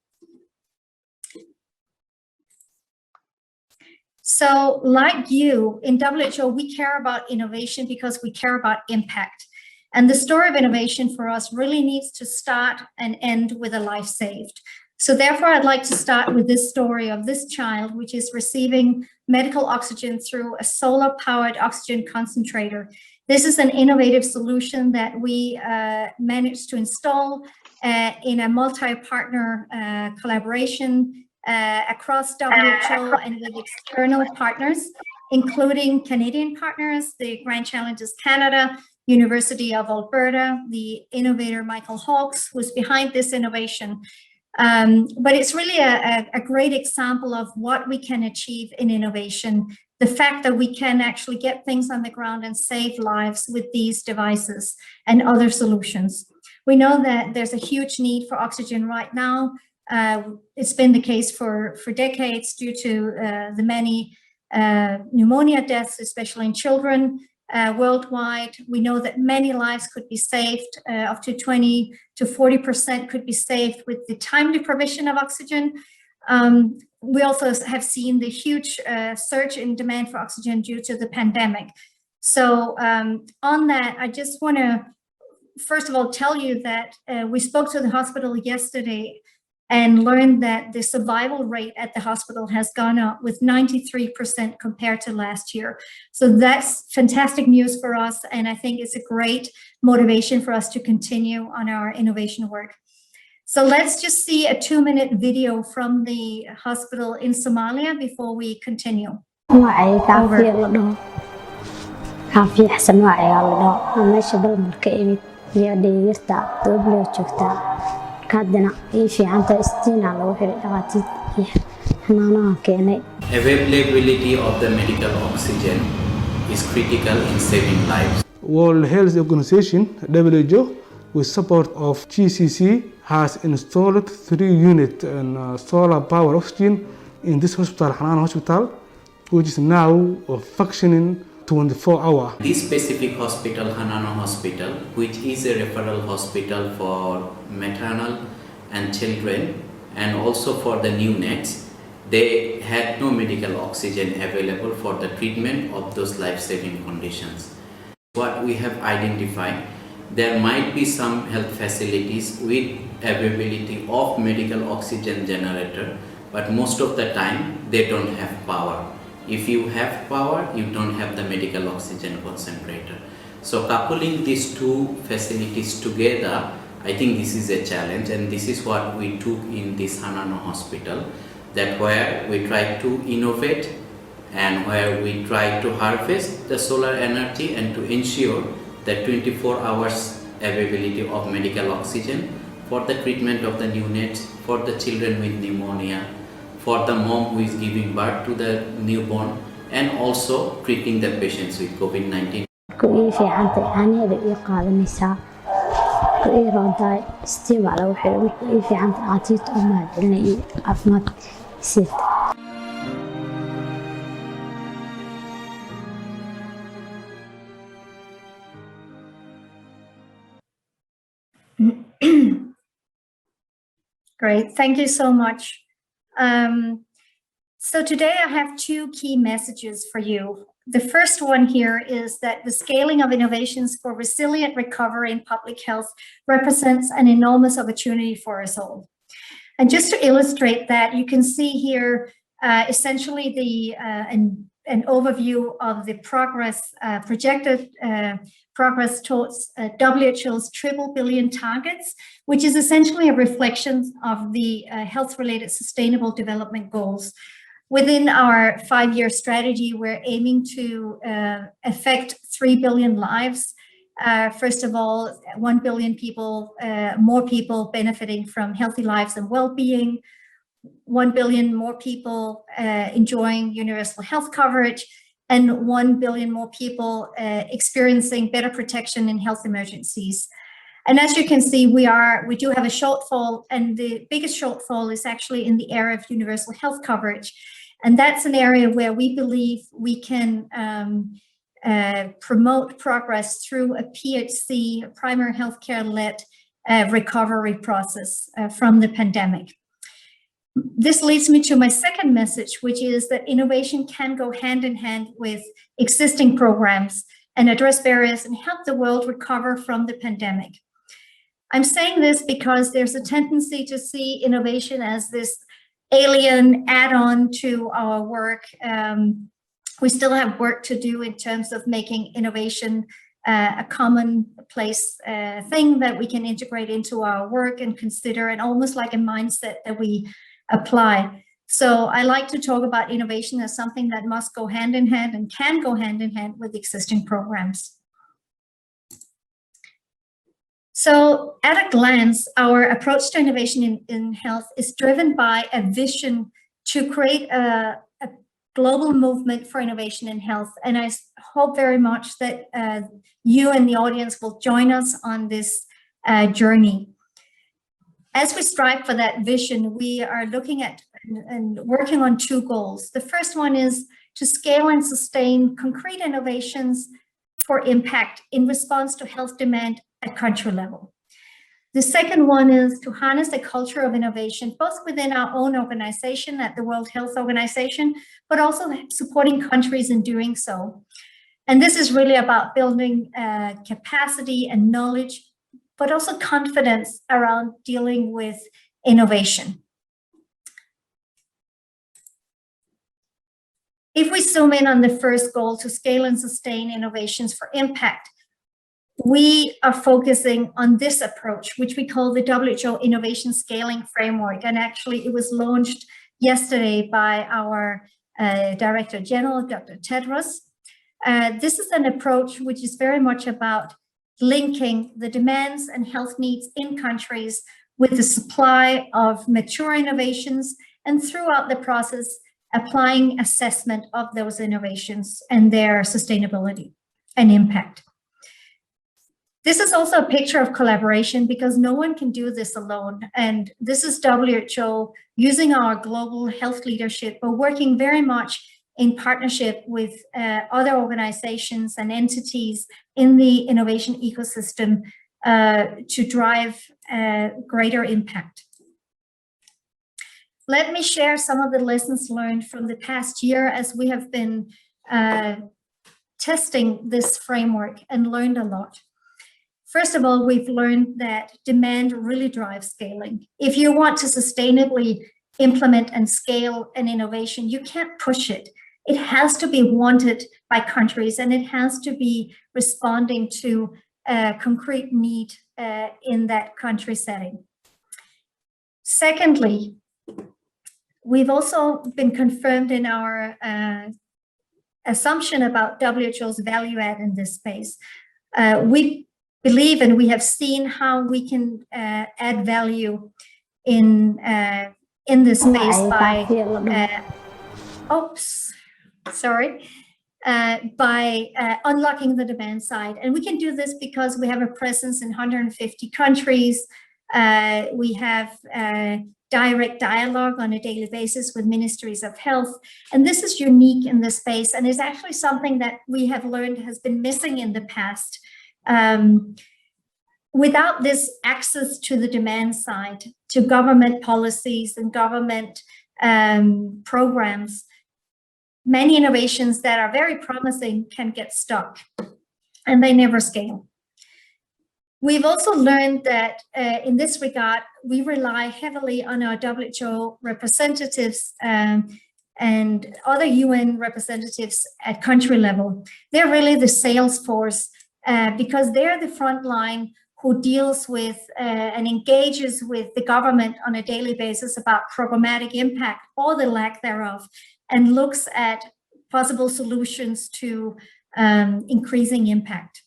So like you, in WHO, we care about innovation because we care about impact. And the story of innovation for us really needs to start and end with a life saved. So therefore, I'd like to start with this story of this child, which is receiving medical oxygen through a solar-powered oxygen concentrator. This is an innovative solution that we managed to install in a multi-partner collaboration across WHO and with external partners, including Canadian partners, the Grand Challenges Canada, University of Alberta, the innovator Michael Hawkes, who's behind this innovation. But it's really a great example of what we can achieve in innovation, the fact that we can actually get things on the ground and save lives with these devices and other solutions. We know that there's a huge need for oxygen right now. It's been the case for decades due to the many pneumonia deaths, especially in children. Worldwide, we know that many lives could be saved, up to 20 to 40% could be saved with the timely provision of oxygen. We also have seen the huge surge in demand for oxygen due to the pandemic. So on that, I just want to first of all tell you that we spoke to the hospital yesterday and learned that the survival rate at the hospital has gone up with 93% compared to last year. So that's fantastic news for us, and I think it's a great motivation for us to continue on our innovation work. So let's just see a 2-minute video from the hospital in Somalia before we continue. كافي حسن وعي الله ماشي بالمركة إمي يدي يرتع تقبله وشوكتا كادنا في عنده استينا لو في الأغاتي حنانا كيني. Availability of the medical oxygen is critical in saving lives. World Health Organization (WHO), with support of GCC, has installed 3 units and solar power oxygen in this hospital, Hanan Hospital, which is now functioning 24 hours. This specific hospital, Hanano Hospital, which is a referral hospital for maternal and children and also for the neonates, they had no medical oxygen available for the treatment of those life-saving conditions. What we have identified, there might be some health facilities with availability of medical oxygen generator, but most of the time they don't have power. If you have power, you don't have the medical oxygen concentrator. So coupling these 2 facilities together, I think this is a challenge, and this is what we took in this Hanano Hospital, that where we try to innovate and where we try to harvest the solar energy and to ensure that 24 hours availability of medical oxygen for the treatment of the neonates, for the children with pneumonia, for the mom who is giving birth to the newborn, and also treating the patients with COVID-19. Great, thank you so much. So today I have 2 key messages for you. The first one here is that the scaling of innovations for resilient recovery in public health represents an enormous opportunity for us all. And just to illustrate that, you can see here essentially an overview of the progress, projected progress towards WHO's 3 billion targets, which is essentially a reflection of the health-related sustainable development goals. Within our 5-year strategy, we're aiming to affect 3 billion lives. First of all, 1 billion people, more people benefiting from healthy lives and well-being, 1 billion more people enjoying universal health coverage, and 1 billion more people experiencing better protection in health emergencies. And as you can see, we do have a shortfall, and the biggest shortfall is actually in the area of universal health coverage. And that's an area where we believe we can promote progress through a PHC, primary healthcare-led recovery process from the pandemic. This leads me to my second message, which is that innovation can go hand in hand with existing programs and address barriers and help the world recover from the pandemic. I'm saying this because there's a tendency to see innovation as this alien add-on to our work. We still have work to do in terms of making innovation a commonplace thing that we can integrate into our work and consider, and almost like a mindset that we apply. So I like to talk about innovation as something that must go hand in hand and can go hand in hand with existing programs. So at a glance, our approach to innovation in health is driven by a vision to create a global movement for innovation in health. And I hope very much that you and the audience will join us on this journey. As we strive for that vision, we are looking at and working on 2 goals. The first one is to scale and sustain concrete innovations for impact in response to health demand at country level. The second one is to harness a culture of innovation, both within our own organization at the World Health Organization, but also supporting countries in doing so. And this is really about building capacity and knowledge but also confidence around dealing with innovation. If we zoom in on the first goal, to scale and sustain innovations for impact, we are focusing on this approach, which we call the WHO Innovation Scaling Framework. And actually, it was launched yesterday by our Director General, Dr. Tedros. This is an approach which is very much about linking the demands and health needs in countries with the supply of mature innovations, and throughout the process, applying assessment of those innovations and their sustainability and impact. This is also a picture of collaboration, because no one can do this alone. And this is WHO using our global health leadership, but working very much in partnership with other organizations and entities in the innovation ecosystem to drive greater impact. Let me share some of the lessons learned from the past year as we have been testing this framework and learned a lot. First of all, we've learned that demand really drives scaling. If you want to sustainably implement and scale an innovation, you can't push it. It has to be wanted by countries, and it has to be responding to a concrete need in that country setting. Secondly, we've also been confirmed in our assumption about WHO's value add in this space. We believe, and we have seen how we can add value in this space by unlocking the demand side. And we can do this because we have a presence in 150 countries. We have direct dialogue on a daily basis with ministries of health. And this is unique in this space, and is actually something that we have learned has been missing in the past. Without this access to the demand side, to government policies and government programs, many innovations that are very promising can get stuck, and they never scale. We've also learned that in this regard, we rely heavily on our WHO representatives and other UN representatives at country level. They're really the sales force because they're the front line who deals with and engages with the government on a daily basis about programmatic impact or the lack thereof, and looks at possible solutions to increasing impact.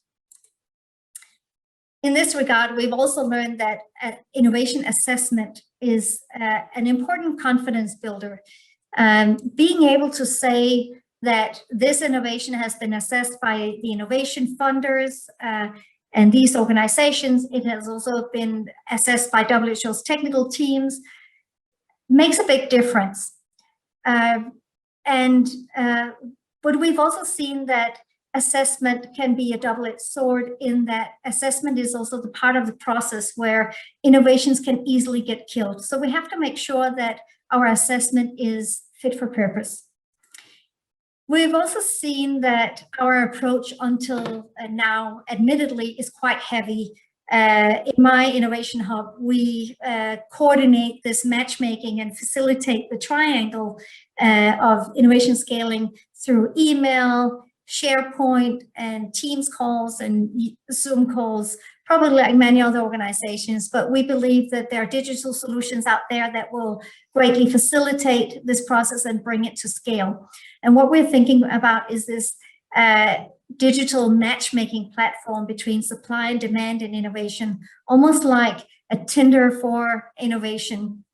In this regard, we've also learned that innovation assessment is an important confidence builder. Being able to say that this innovation has been assessed by the innovation funders and these organizations, it has also been assessed by WHO's technical teams, makes a big difference. But we've also seen that assessment can be a double-edged sword, in that assessment is also the part of the process where innovations can easily get killed. So we have to make sure that our assessment is fit for purpose. We've also seen that our approach until now, admittedly, is quite heavy. In my innovation hub, we coordinate this matchmaking and facilitate the triangle of innovation scaling through email, SharePoint, and Teams calls and Zoom calls, probably like many other organizations. But we believe that there are digital solutions out there that will greatly facilitate this process and bring it to scale. And what we're thinking about is this digital matchmaking platform between supply and demand and innovation, almost like a Tinder for innovation.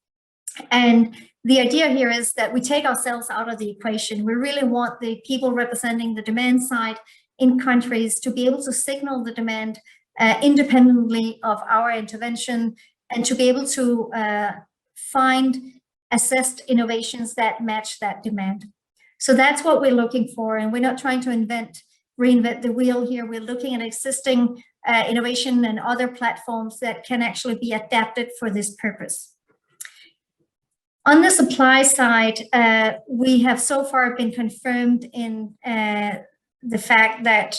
And the idea here is that we take ourselves out of the equation. We really want the people representing the demand side in countries to be able to signal the demand independently of our intervention, and to be able to find assessed innovations that match that demand. So that's what we're looking for, and we're not trying to reinvent the wheel here. We're looking at existing innovation and other platforms that can actually be adapted for this purpose. On the supply side, we have so far been confirmed in the fact that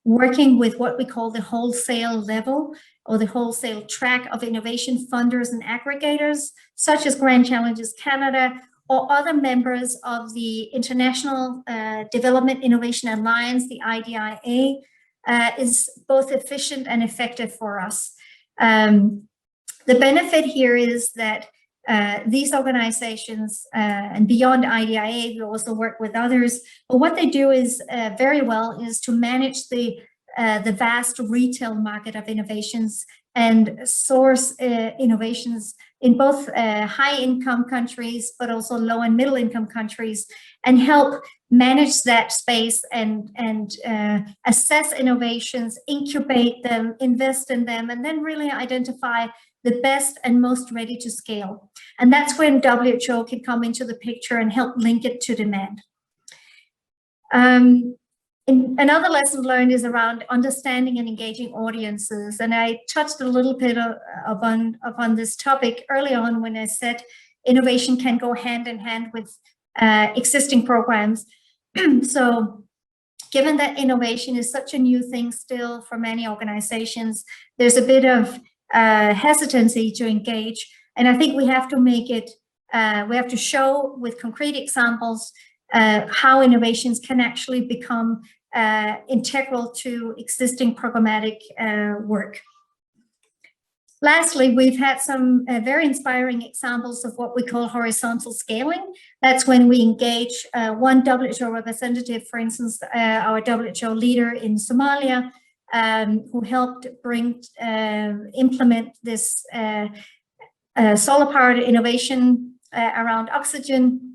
working with what we call the wholesale level or the wholesale track of innovation funders and aggregators, such as Grand Challenges Canada or other members of the International Development Innovation Alliance, the IDIA, is both efficient and effective for us. The benefit here is that these organizations and beyond IDIA, we also work with others, but what they do is very well is to manage the vast retail market of innovations and source innovations in both high-income countries, but also low and middle-income countries, and help manage that space and assess innovations, incubate them, invest in them, and then really identify the best and most ready to scale. And that's when WHO can come into the picture and help link it to demand. Another lesson learned is around understanding and engaging audiences. And I touched a little bit upon this topic early on when I said innovation can go hand in hand with existing programs. So given that innovation is such a new thing still for many organizations, there's a bit of hesitancy to engage. And I think we have to make it, we have to show with concrete examples how innovations can actually become integral to existing programmatic work. Lastly, we've had some very inspiring examples of what we call horizontal scaling. That's when we engage one WHO representative, for instance, our WHO leader in Somalia, who helped implement this solar-powered innovation around oxygen.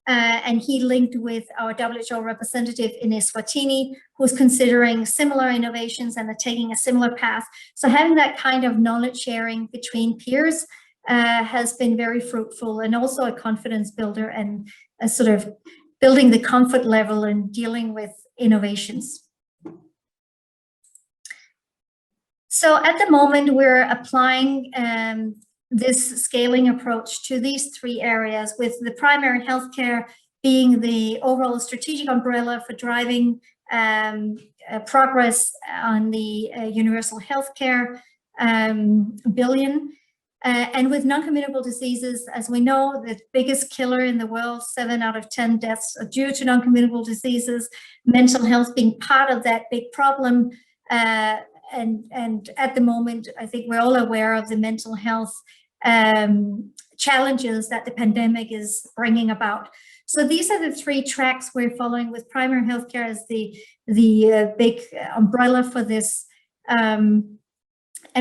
And he linked with our WHO representative in Eswatini, who's considering similar innovations and are taking a similar path. So having that kind of knowledge sharing between peers has been very fruitful, and also a confidence builder and a sort of building the comfort level in dealing with innovations. So at the moment, we're applying this scaling approach to these three areas, with the primary healthcare being the overall strategic umbrella for driving progress on the universal healthcare billion. And with non-communicable diseases, as we know, the biggest killer in the world, 7 out of 10 deaths are due to non-communicable diseases, mental health being part of that big problem. And at the moment, I think we're all aware of the mental health challenges that the pandemic is bringing about. So these are the three tracks we're following, with primary healthcare as the big umbrella for this. And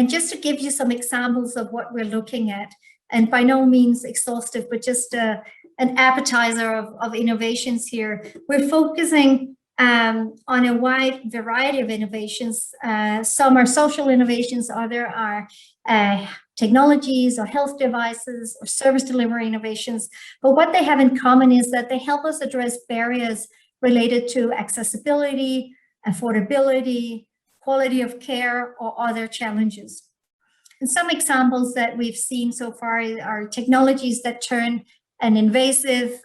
just to give you some examples of what we're looking at, and by no means exhaustive, but just an appetizer of innovations here, we're focusing on a wide variety of innovations. Some are social innovations, other are technologies or health devices or service delivery innovations. But what they have in common is that they help us address barriers related to accessibility, affordability, quality of care, or other challenges. And some examples that we've seen so far are technologies that turn an invasive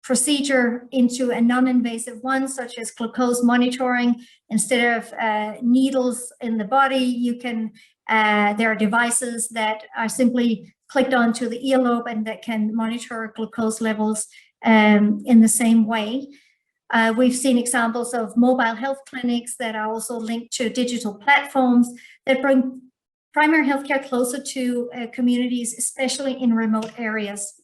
procedure into a non-invasive one, such as glucose monitoring. Instead of needles in the body, you can there are devices that are simply clicked onto the earlobe and that can monitor glucose levels in the same way. We've seen examples of mobile health clinics that are also linked to digital platforms that bring primary healthcare closer to communities, especially in remote areas.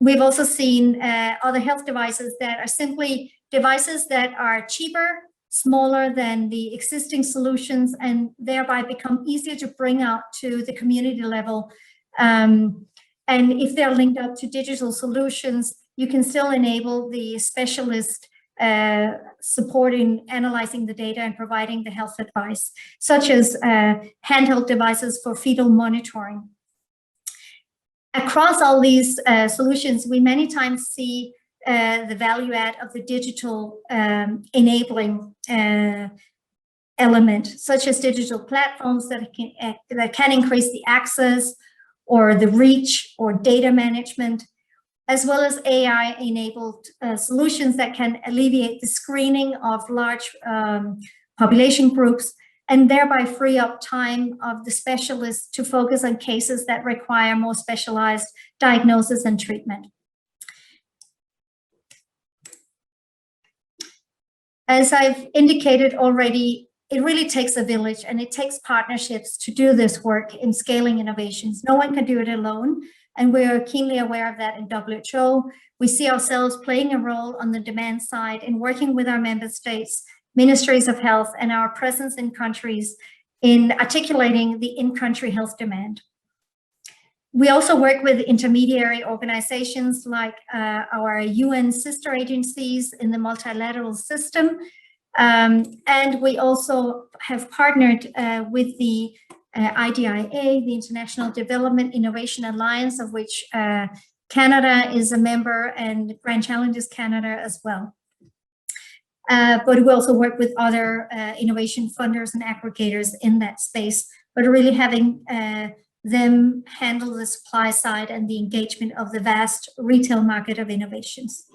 We've also seen other health devices that are simply devices that are cheaper, smaller than the existing solutions, and thereby become easier to bring out to the community level. And if they're linked up to digital solutions, you can still enable the specialist support in analyzing the data and providing the health advice, such as handheld devices for fetal monitoring. Across all these solutions, we many times see the value add of the digital enabling element, such as digital platforms that can increase the access or the reach or data management, as well as AI-enabled solutions that can alleviate the screening of large population groups and thereby free up time of the specialists to focus on cases that require more specialized diagnosis and treatment. As I've indicated already, it really takes a village and it takes partnerships to do this work in scaling innovations. No one can do it alone, and we are keenly aware of that in WHO. We see ourselves playing a role on the demand side in working with our member states, ministries of health, and our presence in countries in articulating the in-country health demand. We also work with intermediary organizations like our UN sister agencies in the multilateral system. And we also have partnered with the IDIA, the International Development Innovation Alliance, of which Canada is a member, and Grand Challenges Canada as well. But we also work with other innovation funders and aggregators in that space, but really having them handle the supply side and the engagement of the vast retail market of innovations.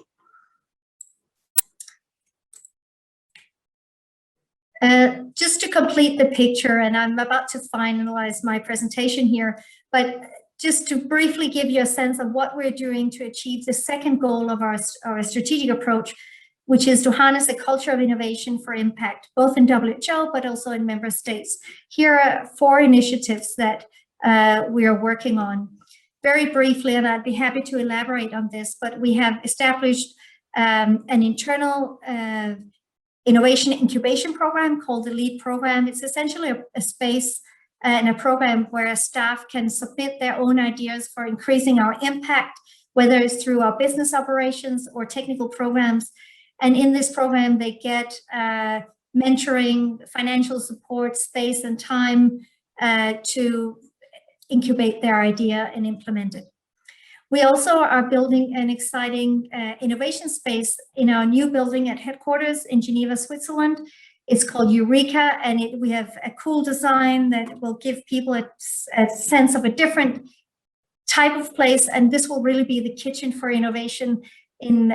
Just to complete the picture, and I'm about to finalize my presentation here, but just to briefly give you a sense of what we're doing to achieve the second goal of our strategic approach, which is to harness a culture of innovation for impact, both in WHO, but also in member states. Here are 4 initiatives that we are working on. Very briefly, and I'd be happy to elaborate on this, but we have established an internal innovation incubation program called the lite program. It's essentially a space and a program where staff can submit their own ideas for increasing our impact, whether it's through our business operations or technical programs. And in this program, they get mentoring, financial support, space and time to incubate their idea and implement it. We also are building an exciting innovation space in our new building at headquarters in Geneva, Switzerland. It's called Eureka, and we have a cool design that will give people a sense of a different type of place, and this will really be the kitchen for innovation in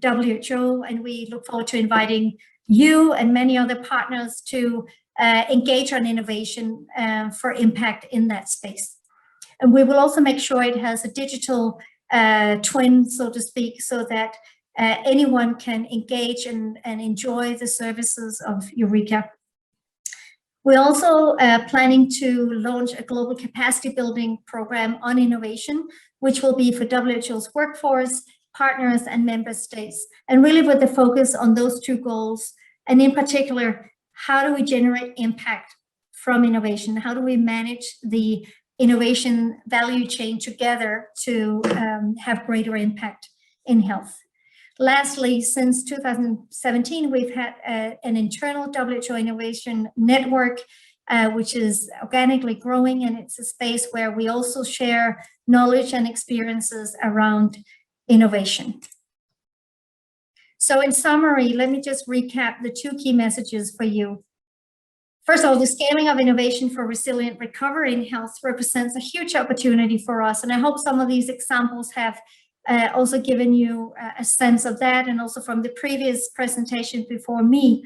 WHO, and we look forward to inviting you and many other partners to engage on innovation for impact in that space. And we will also make sure it has a digital twin, so to speak, so that anyone can engage and enjoy the services of Eureka. We're also planning to launch a global capacity building program on innovation, which will be for WHO's workforce, partners, and member states, and really with the focus on those 2 goals. And in particular, how do we generate impact from innovation? How do we manage the innovation value chain together to have greater impact in health? Lastly, since 2017, we've had an internal WHO innovation network, which is organically growing, and it's a space where we also share knowledge and experiences around innovation. So in summary, let me just recap the 2 key messages for you. First of all, the scaling of innovation for resilient recovery in health represents a huge opportunity for us, and I hope some of these examples have also given you a sense of that, and also from the previous presentation before me.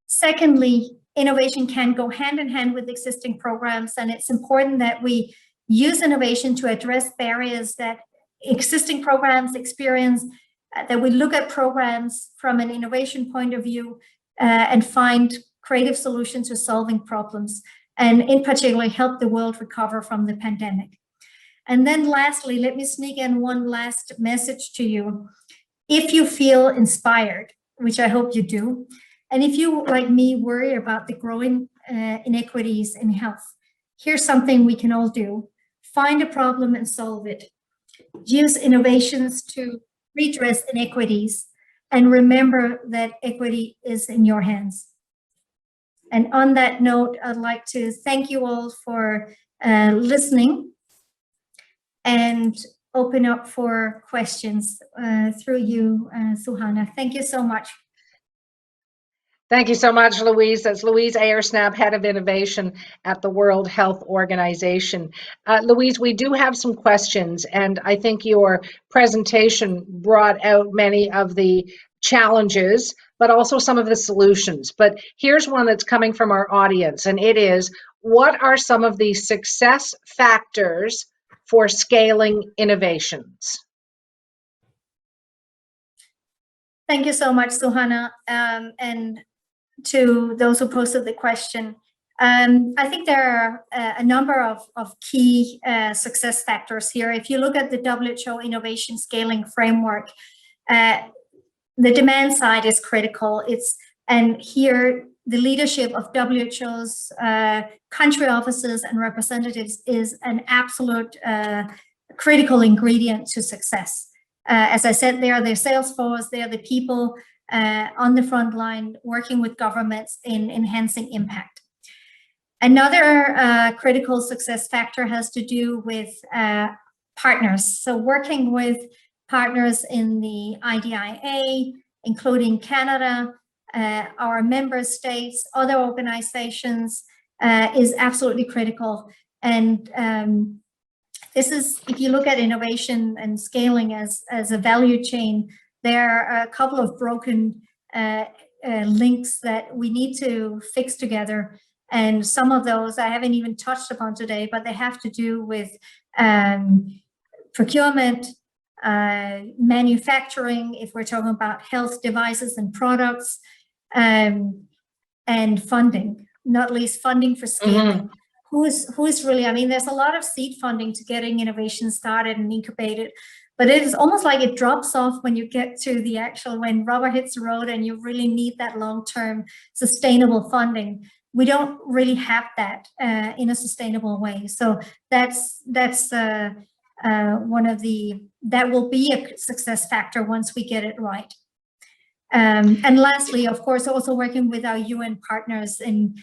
Secondly, innovation can go hand in hand with existing programs, and it's important that we use innovation to address barriers that existing programs experience, that we look at programs from an innovation point of view and find creative solutions to solving problems, and in particular help the world recover from the pandemic. And then lastly, let me sneak in one last message to you. If you feel inspired, which I hope you do, and if you, like me, worry about the growing inequities in health, here's something we can all do. Find a problem and solve it. Use innovations to redress inequities, and remember that equity is in your hands. And on that note, I'd like to thank you all for listening and open up for questions through you, Suhana. Thank you so much. Thank you so much, Louise. That's Louise Ayersnap, Head of Innovation at the World Health Organization. Louise, we do have some questions, and I think your presentation brought out many of the challenges, but also some of the solutions. But here's one that's coming from our audience, and it is, what are some of the success factors for scaling innovations? Thank you so much, Suhana. And to those who posted the question, I think there are a number of key success factors here. If you look at the WHO Innovation Scaling Framework, the demand side is critical. And here the leadership of WHO's country offices and representatives is an absolute critical ingredient to success. As I said, they are the sales force, they are the people on the front line working with governments in enhancing impact. Another critical success factor has to do with partners. So working with partners in the IDIA, including Canada, our member states, other organizations, is absolutely critical. And this is, if you look at innovation and scaling as a value chain, there are a couple of broken links that we need to fix together. And some of those I haven't even touched upon today, but they have to do with procurement, manufacturing, if we're talking about health devices and products, and funding, not least funding for scaling. Mm-hmm. Who's really, I mean, there's a lot of seed funding to getting innovation started and incubated, but it is almost like it drops off when you get to the actual, when rubber hits the road and you really need that long-term sustainable funding. We don't really have that in a sustainable way. So that's one of the, that will be a success factor once we get it right. And lastly, of course, also working with our UN partners in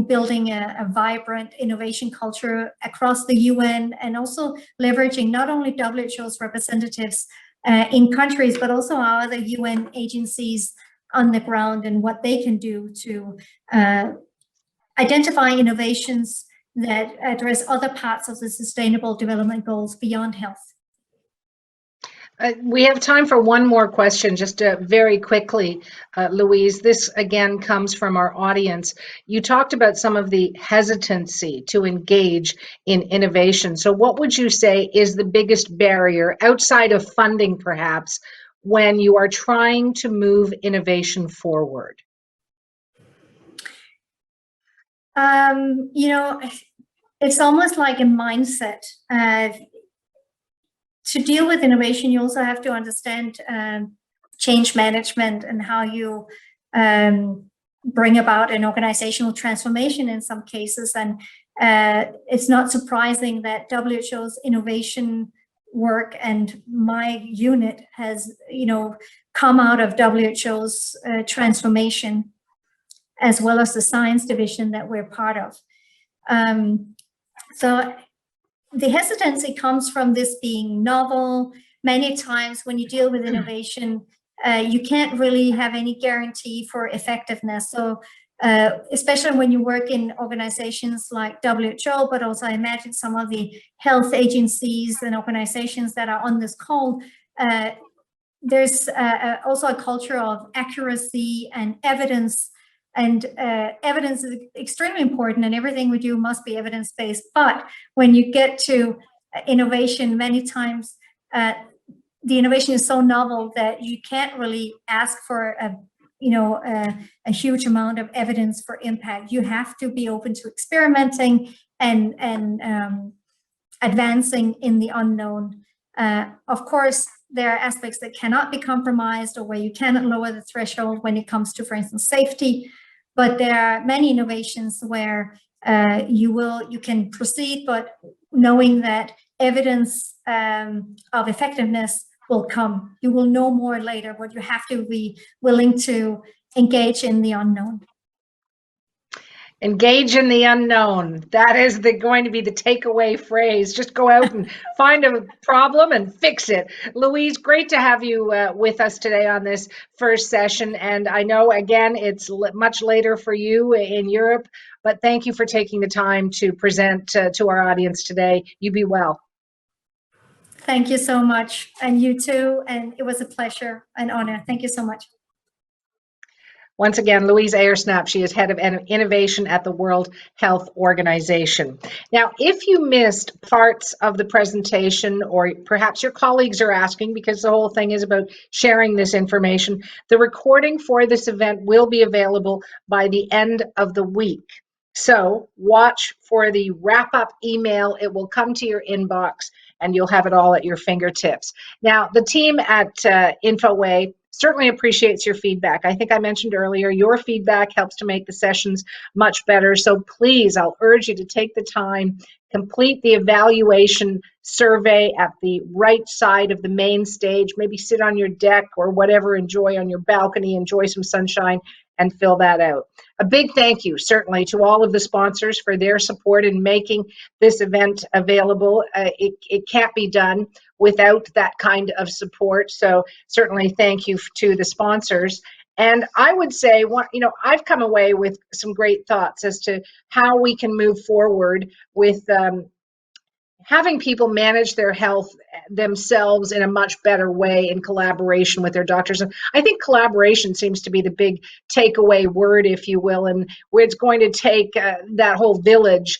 building a vibrant innovation culture across the UN, and also leveraging not only WHO's representatives in countries, but also our other UN agencies on the ground and what they can do to identify innovations that address other parts of the Sustainable Development Goals beyond health. We have time for one more question, just very quickly, Louise. This again comes from our audience. You talked about some of the hesitancy to engage in innovation. So what would you say is the biggest barrier, outside of funding perhaps, when you are trying to move innovation forward? You know, it's almost like a mindset. To deal with innovation, you also have to understand change management and how you bring about an organizational transformation in some cases. And it's not surprising that WHO's innovation work and my unit has, you know, come out of WHO's transformation, as well as the science division that we're part of. So the hesitancy comes from this being novel. Many times when you deal with innovation, you can't really have any guarantee for effectiveness. So especially when you work in organizations like WHO, but also I imagine some of the health agencies and organizations that are on this call, there's also a culture of accuracy and evidence. And evidence is extremely important, and everything we do must be evidence-based. But when you get to innovation, many times the innovation is so novel that you can't really ask for a huge amount of evidence for impact. You have to be open to experimenting and advancing in the unknown. Of course, there are aspects that cannot be compromised, or where you cannot lower the threshold when it comes to, for instance, safety. But there are many innovations where you can proceed, but knowing that evidence of effectiveness will come. You will know more later, but you have to be willing to engage in the unknown. Engage in the unknown. That is going to be the takeaway phrase. Just go out and find a problem and fix it. Louise, great to have you with us today on this first session. And I know, again, it's much later for you in Europe, but thank you for taking the time to present to our audience today. You be well. Thank you so much. And you too. And it was a pleasure and honor. Thank you so much. Once again, Louise Ayersnap, she is head of innovation at the World Health Organization. Now, if you missed parts of the presentation, or perhaps your colleagues are asking, because the whole thing is about sharing this information, the recording for this event will be available by the end of the week. So watch for the wrap-up email. It will come to your inbox, and you'll have it all at your fingertips. Now, the team at Infoway certainly appreciates your feedback. I think I mentioned earlier, your feedback helps to make the sessions much better. So please, I'll urge you to take the time, complete the evaluation survey at the right side of the main stage, maybe sit on your deck or whatever, enjoy on your balcony, enjoy some sunshine, and fill that out. A big thank you, certainly, to all of the sponsors for their support in making this event available. It can't be done without that kind of support. So certainly thank you to the sponsors. And I would say, I've come away with some great thoughts as to how we can move forward with having people manage their health themselves in a much better way in collaboration with their doctors. And I think collaboration seems to be the big takeaway word, if you will, and where it's going to take that whole village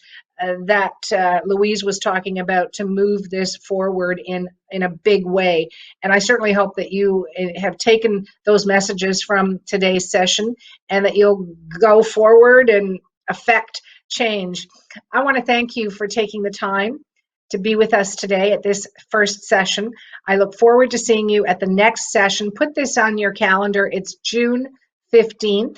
that Louise was talking about to move this forward in a big way. And I certainly hope that you have taken those messages from today's session and that you'll go forward and affect change. I want to thank you for taking the time to be with us today at this first session. I look forward to seeing you at the next session. Put this on your calendar. It's June 15th.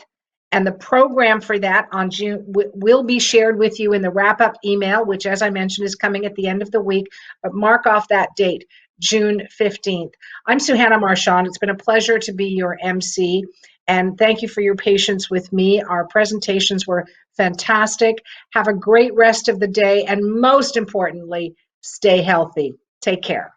And the program for that on June will be shared with you in the wrap-up email, which, as I mentioned, is coming at the end of the week. But mark off that date, June 15th. I'm Suhana Marchand. It's been a pleasure to be your MC. And thank you for your patience with me. Our presentations were fantastic. Have a great rest of the day. And most importantly, stay healthy. Take care.